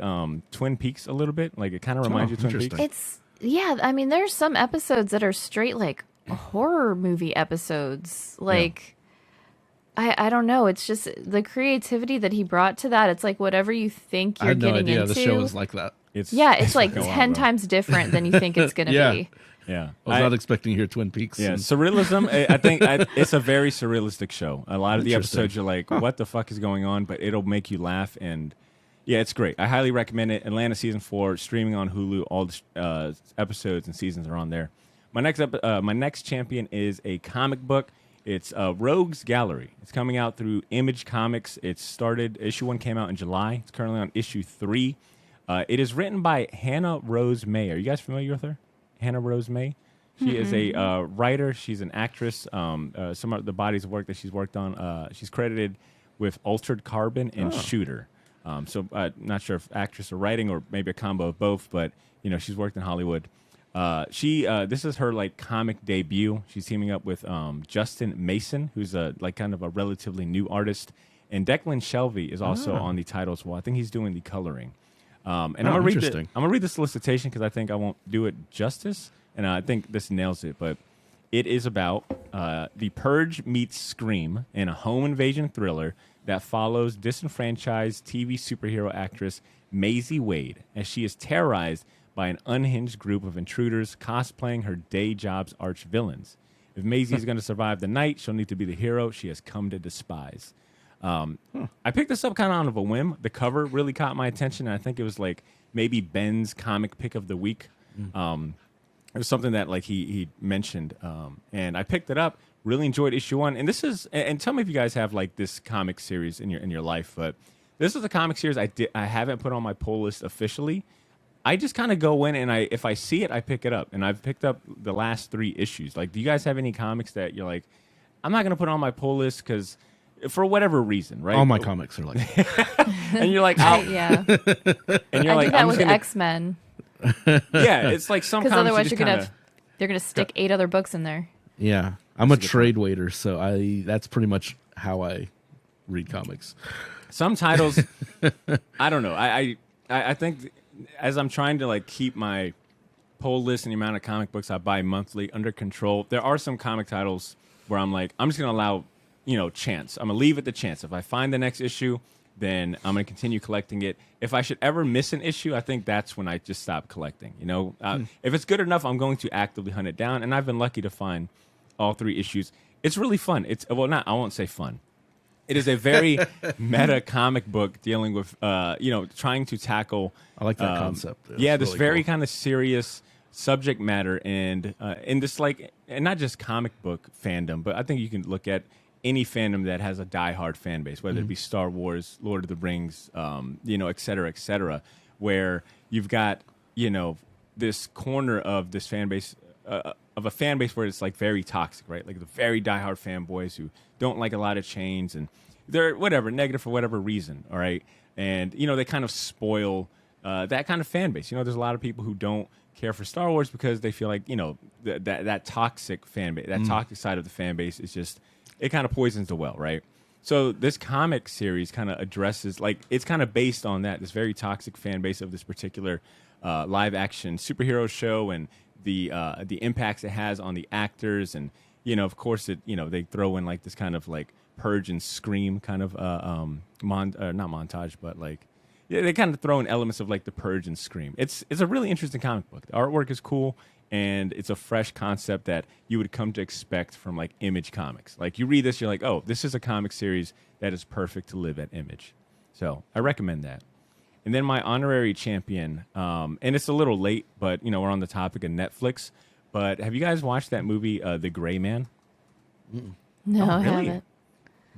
[SPEAKER 1] Twin Peaks a little bit. Like it kind of reminds you of Twin Peaks.
[SPEAKER 3] interesting.
[SPEAKER 4] I mean, there's some episodes that are straight like horror movie episodes. Like, I don't know. It's just the creativity that he brought to that. It's like whatever you think
[SPEAKER 3] I
[SPEAKER 4] you're
[SPEAKER 3] had no
[SPEAKER 4] getting
[SPEAKER 3] idea
[SPEAKER 4] into.
[SPEAKER 3] the show was like that.
[SPEAKER 4] it's like
[SPEAKER 1] fucking wild,
[SPEAKER 4] 10
[SPEAKER 1] bro.
[SPEAKER 4] times different than you think it's going to
[SPEAKER 3] Yeah.
[SPEAKER 4] be.
[SPEAKER 1] Yeah,
[SPEAKER 3] I was not expecting to hear Twin Peaks.
[SPEAKER 1] Yeah,
[SPEAKER 3] and-
[SPEAKER 1] surrealism. I think it's a very surrealistic show. A lot of the
[SPEAKER 3] Interesting.
[SPEAKER 1] episodes, you're like, "What the fuck is going on?" But it'll make you laugh, and Yeah, it's great. I highly recommend it. Atlanta season 4 streaming on Hulu. All the episodes and seasons are on there. My next champion is a comic book. It's Rogues Gallery. It's coming out through Image Comics. It started, issue 1 came out in July. It's currently on issue 3. It is written by Hannah Rose May. Are you guys familiar with her? Hannah Rose May? She is a writer. She's an actress. Some of the bodies of work that she's worked on, she's credited with Altered Carbon and Shooter. So not sure if actress or writing or maybe a combo of both, but she's worked in Hollywood. This is her like comic debut. She's teaming up with Justin Mason, who's kind of a relatively new artist, and Declan Shelby is also on the title as well. I think he's doing the coloring. And I'm gonna read the solicitation because I think I won't do it justice, and I think this nails it. But it is about The Purge meets Scream in a home invasion thriller that follows disenfranchised TV superhero actress Maisie Wade as she is terrorized by an unhinged group of intruders cosplaying her day job's arch villains. If Maisie is going to survive the night, she'll need to be the hero she has come to despise. I picked this up kind of on a whim. The cover really caught my attention, and I think it was like maybe Ben's comic pick of the week. It was something that like he mentioned, and I picked it up. Really enjoyed issue 1, and this is. And tell me if you guys have like this comic series in your life, but this is a comic series I haven't put on my pull list officially. I just kind of go in and if I see it, I pick it up, and I've picked up the last 3 issues. Like, do you guys have any comics that you're like, I'm not gonna put on my pull list because for whatever reason, right?
[SPEAKER 3] All my comics are like that.
[SPEAKER 1] And you're like,
[SPEAKER 4] Yeah.
[SPEAKER 1] and you're
[SPEAKER 4] I
[SPEAKER 1] like,
[SPEAKER 4] do that
[SPEAKER 1] I'm
[SPEAKER 4] with
[SPEAKER 1] just gonna,
[SPEAKER 4] X-Men.
[SPEAKER 1] yeah, it's like some
[SPEAKER 4] Because
[SPEAKER 1] comics
[SPEAKER 4] otherwise
[SPEAKER 1] you
[SPEAKER 4] they're
[SPEAKER 1] just
[SPEAKER 4] gonna stick 8 other books in there.
[SPEAKER 3] Yeah, I'm a trade waiter, so that's pretty much how I read comics.
[SPEAKER 1] Some titles, I don't know. I think as I'm trying to like keep my pull list and the amount of comic books I buy monthly under control, there are some comic titles where I'm like, I'm just gonna allow chance. I'm gonna leave it to chance. If I find the next issue, then I'm gonna continue collecting it. If I should ever miss an issue, I think that's when I just stop collecting. If it's good enough, I'm going to actively hunt it down, and I've been lucky to find all 3 issues. It's really fun. I won't say fun. It is a very meta comic book dealing with, trying to tackle.
[SPEAKER 3] I like that concept.
[SPEAKER 1] Yeah, this
[SPEAKER 3] really
[SPEAKER 1] very
[SPEAKER 3] cool.
[SPEAKER 1] kind of serious subject matter, and in this and not just comic book fandom, but I think you can look at any fandom that has a diehard fan base, whether it be Star Wars, Lord of the Rings, et cetera, where you've got this corner of this fan base. Of a fan base where it's like very toxic, right? Like the very diehard fanboys who don't like a lot of change and they're negative for whatever reason, all right? And, they kind of spoil that kind of fan base. There's a lot of people who don't care for Star Wars because they feel like, that toxic fan base, that toxic side of the fan base is just, it kind of poisons the well, right? So this comic series kind of addresses, like, it's kind of based on that, this very toxic fan base of this particular live action superhero show and the impacts it has on the actors, and of course they throw in like this kind of like Purge and Scream kind of not montage, but like they kind of throw in elements of like the Purge and Scream. It's a really interesting comic book. The artwork is cool, and it's a fresh concept that you would come to expect from like Image Comics. Like you read this, you're like, oh, this is a comic series that is perfect to live at Image. So I recommend that. And then my honorary champion, and it's a little late, but we're on the topic of Netflix. But have you guys watched that movie, The Gray Man?
[SPEAKER 4] No, I
[SPEAKER 1] really?
[SPEAKER 4] haven't.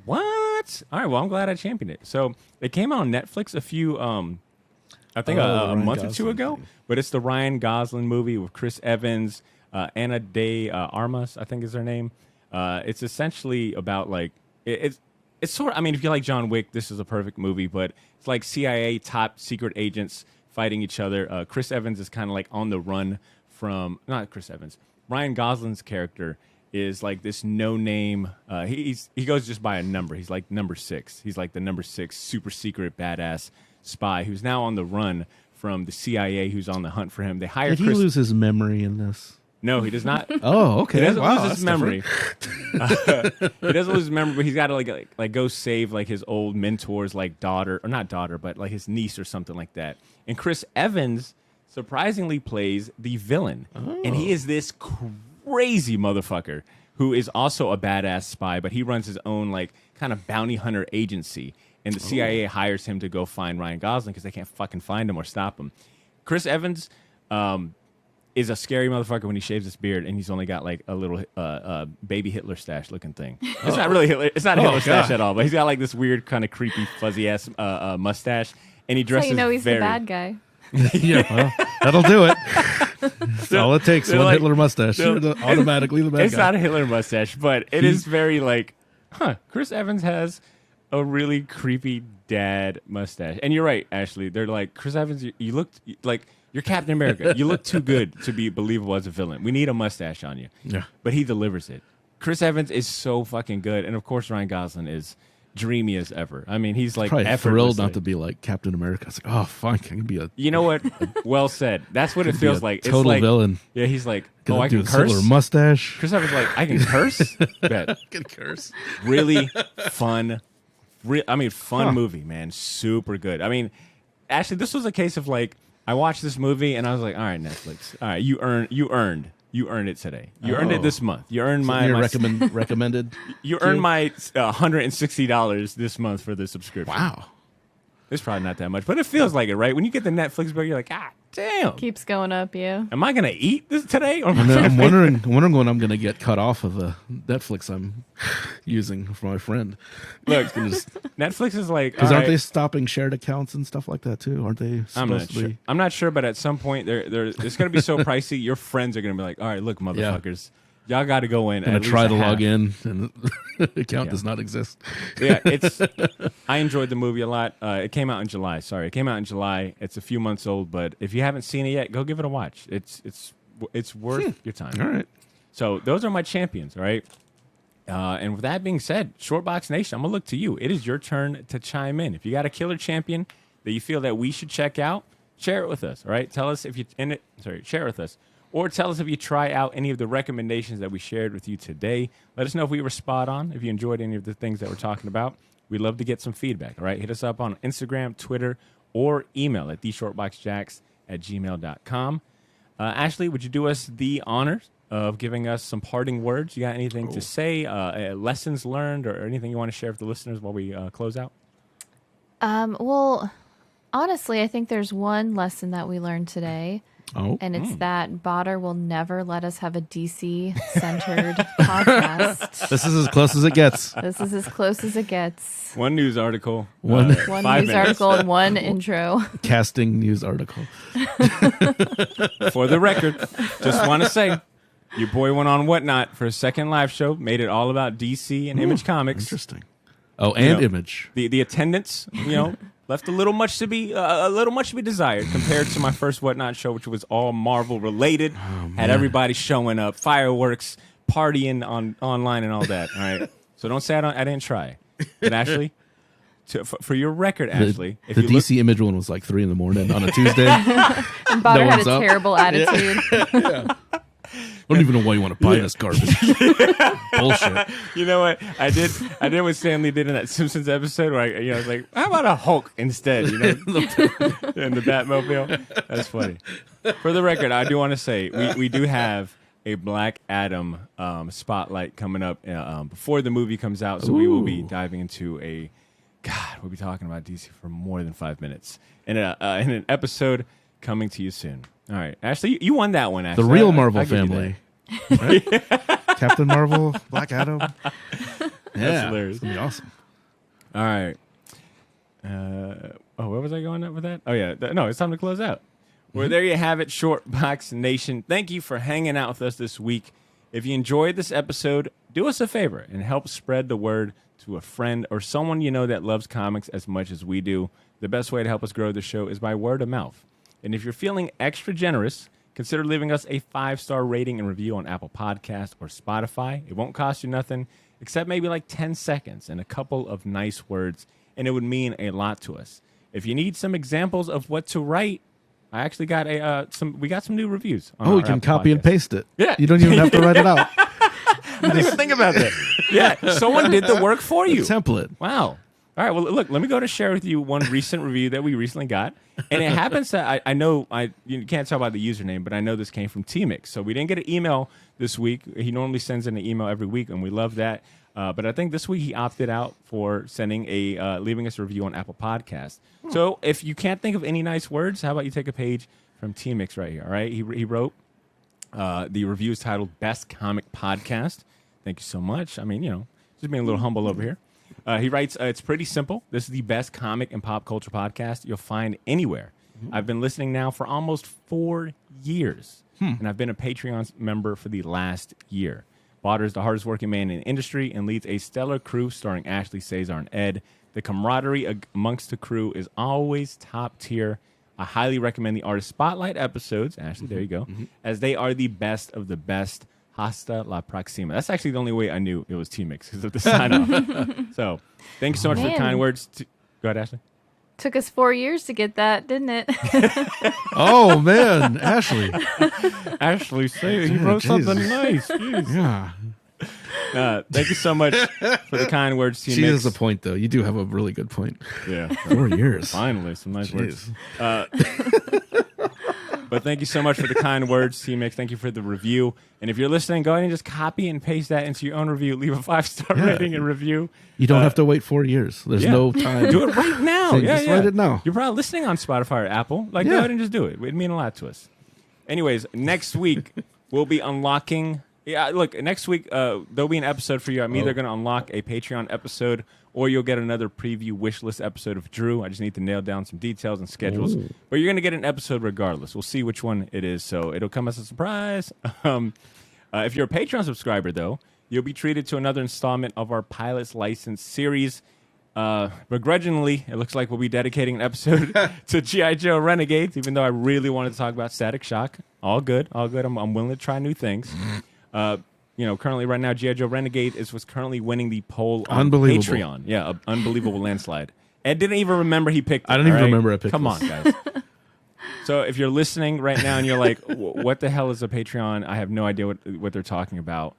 [SPEAKER 1] What? All right, well, I'm glad I championed it. So it came out on Netflix a few, I think a month or two ago. But it's the Ryan Gosling movie with Chris Evans, Ana de Armas, I think is her name. It's essentially about like it's sort of, I mean, if you like John Wick, this is a perfect movie, but it's like CIA top secret agents fighting each other. Chris Evans is kind of like on the run from, not Chris Evans, Ryan Gosling's character is like this no-name, he goes just by a number. He's like number 6. He's like the number 6 super secret badass spy who's now on the run from the CIA who's on the hunt for him. They hire
[SPEAKER 3] Did he lose his memory in this?
[SPEAKER 1] No, he does not.
[SPEAKER 3] Oh, okay.
[SPEAKER 1] He doesn't
[SPEAKER 3] Wow,
[SPEAKER 1] lose his memory. He doesn't lose his memory, but he's got to like go save like his old mentor's like daughter, or not daughter, but like his niece or something like that. And Chris Evans surprisingly plays the villain, and he is this crazy motherfucker who is also a badass spy, but he runs his own like kind of bounty hunter agency. and the CIA hires him to go find Ryan Gosling because they can't fucking find him or stop him. Chris Evans is a scary motherfucker when he shaves his beard and he's only got like a little baby Hitler stash looking thing. It's not really Hitler. It's not a Hitler stash at all, but he's got like this weird kind of creepy fuzzy ass mustache, and he dresses.
[SPEAKER 4] So you know he's
[SPEAKER 1] very,
[SPEAKER 4] the bad guy.
[SPEAKER 3] Yeah, well, that'll do it. That's all it takes. One
[SPEAKER 1] like-
[SPEAKER 3] Hitler mustache. You're automatically the bad
[SPEAKER 1] It's
[SPEAKER 3] guy.
[SPEAKER 1] not a Hitler mustache, but it is very like, Chris Evans has a really creepy dad mustache. And you're right, Ashley. They're like, Chris Evans, you look like you're Captain America. You look too good to be believable as a villain. We need a mustache on you.
[SPEAKER 3] Yeah.
[SPEAKER 1] But he delivers it. Chris Evans is so fucking good. And of course, Ryan Gosling is dreamy as ever. I mean, he's like
[SPEAKER 3] Probably thrilled
[SPEAKER 1] effortlessly.
[SPEAKER 3] not to be like Captain America. It's like, oh, fine, I can be a
[SPEAKER 1] You know what? Well said. That's what it feels like. It's
[SPEAKER 3] total
[SPEAKER 1] like,
[SPEAKER 3] villain.
[SPEAKER 1] Yeah, he's like,
[SPEAKER 3] Gonna
[SPEAKER 1] I
[SPEAKER 3] do
[SPEAKER 1] can
[SPEAKER 3] a Hitler
[SPEAKER 1] curse.
[SPEAKER 3] mustache.
[SPEAKER 1] Chris Evans like, I can curse. Bet.
[SPEAKER 3] Can curse.
[SPEAKER 1] Really fun. Fun movie, man. Super good. I mean, actually, this was a case of like, I watched this movie and I was like, all right, Netflix. All right, you earned it today. You earned it this month. You earned my
[SPEAKER 3] recommended.
[SPEAKER 1] You earned my $160 this month for the subscription.
[SPEAKER 3] Wow.
[SPEAKER 1] It's probably not that much, but it feels like it, right? When you get the Netflix bill, you're like, ah, damn.
[SPEAKER 4] Keeps going up, yeah.
[SPEAKER 1] Am I gonna eat this today? Or
[SPEAKER 3] And then I'm wondering when I'm going to get cut off of the Netflix I'm using for my friend.
[SPEAKER 1] Look, Netflix is like,
[SPEAKER 3] Because
[SPEAKER 1] all
[SPEAKER 3] aren't
[SPEAKER 1] right,
[SPEAKER 3] they stopping shared accounts and stuff like that too? Aren't they supposed
[SPEAKER 1] I'm not
[SPEAKER 3] to
[SPEAKER 1] sure.
[SPEAKER 3] be?
[SPEAKER 1] I'm not sure, but at some point, it's going to be so pricey. Your friends are going to be like, "All right, look, motherfuckers, y'all got to go in."
[SPEAKER 3] Going
[SPEAKER 1] at
[SPEAKER 3] to try
[SPEAKER 1] least
[SPEAKER 3] to
[SPEAKER 1] a half."
[SPEAKER 3] log in and the account does not exist.
[SPEAKER 1] Yeah, I enjoyed the movie a lot. It came out in July. Sorry, it came out in July. It's a few months old, but if you haven't seen it yet, go give it a watch. It's worth your time.
[SPEAKER 3] All right.
[SPEAKER 1] So those are my champions. All right. And with that being said, Shortbox Nation, I'm gonna look to you. It is your turn to chime in. If you got a killer champion that you feel that we should check out, share it with us. All right. Tell us if you share it with us. Or tell us if you try out any of the recommendations that we shared with you today. Let us know if we were spot on, if you enjoyed any of the things that we're talking about. We'd love to get some feedback, all right? Hit us up on Instagram, Twitter, or email at theshortboxjacks@gmail.com. Ashley, would you do us the honors of giving us some parting words? You got anything to say, lessons learned, or anything you want to share with the listeners while we close out?
[SPEAKER 4] Well, honestly, I think there's one lesson that we learned today.
[SPEAKER 3] Oh.
[SPEAKER 4] And it's that Botter will never let us have a DC-centered podcast.
[SPEAKER 3] This is as close as it gets.
[SPEAKER 4] This is as close as it gets.
[SPEAKER 1] One news article.
[SPEAKER 3] One-
[SPEAKER 4] One
[SPEAKER 1] 5
[SPEAKER 4] news
[SPEAKER 1] minutes.
[SPEAKER 4] article and one intro.
[SPEAKER 3] Casting news article.
[SPEAKER 1] For the record, just want to say, your boy went on Whatnot for a second live show, made it all about DC and Image Comics.
[SPEAKER 3] Interesting. Oh, and
[SPEAKER 1] know,
[SPEAKER 3] Image.
[SPEAKER 1] The attendance, left a little much to be desired compared to my first Whatnot show, which was all Marvel related. Had everybody showing up, fireworks, partying online, and all that. All right, so don't say I didn't try. But Ashley, for your record, Ashley, if
[SPEAKER 3] The
[SPEAKER 1] you look,
[SPEAKER 3] DC Image one was like 3 a.m. on a Tuesday.
[SPEAKER 4] And Botter had
[SPEAKER 3] one's
[SPEAKER 4] a
[SPEAKER 3] up.
[SPEAKER 4] terrible attitude.
[SPEAKER 3] I don't even know why you want to buy this garbage. Bullshit.
[SPEAKER 1] you know what I did what Stanley did in that Simpsons episode where I was like, how about a Hulk instead? In the Batmobile. That's funny. For the record, I do want to say we do have a Black Adam spotlight coming up before the movie comes out, so we will be diving into we'll be talking about DC for more than 5 minutes in an episode coming to you soon. All right, Ashley, you won that one. Ashley,
[SPEAKER 3] The real
[SPEAKER 1] I'll
[SPEAKER 3] Marvel
[SPEAKER 1] give you
[SPEAKER 3] family. Right? Captain Marvel, Black Adam. Yeah,
[SPEAKER 1] hilarious.
[SPEAKER 3] it's gonna be awesome.
[SPEAKER 1] All right. Where was I going up with that? Oh, yeah. No, it's time to close out. Well, there you have it, Shortbox Nation. Thank you for hanging out with us this week. If you enjoyed this episode, do us a favor and help spread the word to a friend or someone you know that loves comics as much as we do. The best way to help us grow the show is by word of mouth. And if you're feeling extra generous, consider leaving us a 5-star rating and review on Apple Podcasts or Spotify. It won't cost you nothing except maybe like 10 seconds and a couple of nice words, and it would mean a lot to us. If you need some examples of what to write, I actually got we got some new reviews. On
[SPEAKER 3] Oh,
[SPEAKER 1] our
[SPEAKER 3] you can
[SPEAKER 1] Apple
[SPEAKER 3] copy and
[SPEAKER 1] Podcasts.
[SPEAKER 3] paste it.
[SPEAKER 1] Yeah.
[SPEAKER 3] You don't even have to write it out.
[SPEAKER 1] I didn't even think about that. Yeah, someone did the work for you.
[SPEAKER 3] Template.
[SPEAKER 1] Wow. All right. Well, look, let me go to share with you one recent review that we recently got. And it happens that I know you can't tell by the username, but I know this came from T-Mix. So we didn't get an email this week. He normally sends in an email every week, and we love that. But I think this week he opted out for leaving us a review on Apple Podcast. So if you can't think of any nice words, how about you take a page from T-Mix right here, all right? He wrote, the review is titled Best Comic Podcast. Thank you so much. I mean, just being a little humble over here. He writes, it's pretty simple. This is the best comic and pop culture podcast you'll find anywhere. I've been listening now for almost 4 years, and I've been a Patreon member for the last year. Botter is the hardest working man in the industry and leads a stellar crew starring Ashley, Cesar, and Ed. The camaraderie amongst the crew is always top tier. I highly recommend the Artist Spotlight episodes, Ashley, there you go, as they are the best of the best. Hasta la próxima. That's actually the only way I knew it was T-Mix because of the sign-off. So thank you so much for the kind words. Go ahead, Ashley.
[SPEAKER 4] Took us 4 years to get that, didn't it?
[SPEAKER 3] Oh, man. Ashley.
[SPEAKER 1] Ashley, say he wrote something nice. Jeez.
[SPEAKER 3] Yeah.
[SPEAKER 1] Thank you so much for the kind words, T-Mix.
[SPEAKER 3] She has a point, though. You do have a really good point.
[SPEAKER 1] Yeah.
[SPEAKER 3] 4 years.
[SPEAKER 1] Finally, some nice words. But thank you so much for the kind words, T-Mix. Thank you for the review. And if you're listening, go ahead and just copy and paste that into your own review. Leave a 5-star rating and review.
[SPEAKER 3] You don't have to wait 4 years. There's no time.
[SPEAKER 1] Do it right now.
[SPEAKER 3] So just write it now.
[SPEAKER 1] You're probably listening on Spotify or Apple. Go ahead and just do it. It'd mean a lot to us. Anyways, next week, we'll be unlocking... Yeah, look, next week, there'll be an episode for you. I'm either going to unlock a Patreon episode or you'll get another preview wish list episode of Drew. I just need to nail down some details and schedules. But you're going to get an episode regardless. We'll see which one it is, so it'll come as a surprise. If you're a Patreon subscriber, though, you'll be treated to another installment of our Pilot's License series. Begrudgingly, it looks like we'll be dedicating an episode to G.I. Joe Renegades, even though I really wanted to talk about Static Shock. All good. I'm willing to try new things. Currently right now, G.I. Joe Renegade is what's currently winning the poll on Patreon. Yeah, unbelievable landslide. Ed didn't even remember he picked it.
[SPEAKER 3] I don't even remember I picked
[SPEAKER 1] Come
[SPEAKER 3] this.
[SPEAKER 1] on, guys. So if you're listening right now and you're like, what the hell is a Patreon? I have no idea what they're talking about.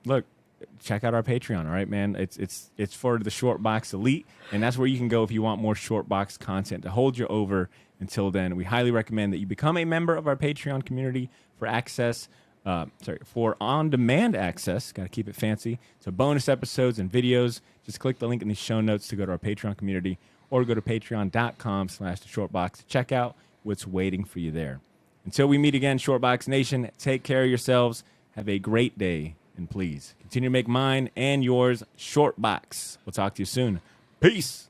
[SPEAKER 1] Look, check out our Patreon, all right, man? It's for the Short Box Elite, and that's where you can go if you want more Short Box content to hold you over. Until then, we highly recommend that you become a member of our Patreon community for for on-demand access. Got to keep it fancy. So bonus episodes and videos. Just click the link in the show notes to go to our Patreon community or go to patreon.com/theshortbox to check out what's waiting for you there. Until we meet again, Shortbox Nation, take care of yourselves. Have a great day. And please continue to make mine and yours Shortbox. We'll talk to you soon. Peace.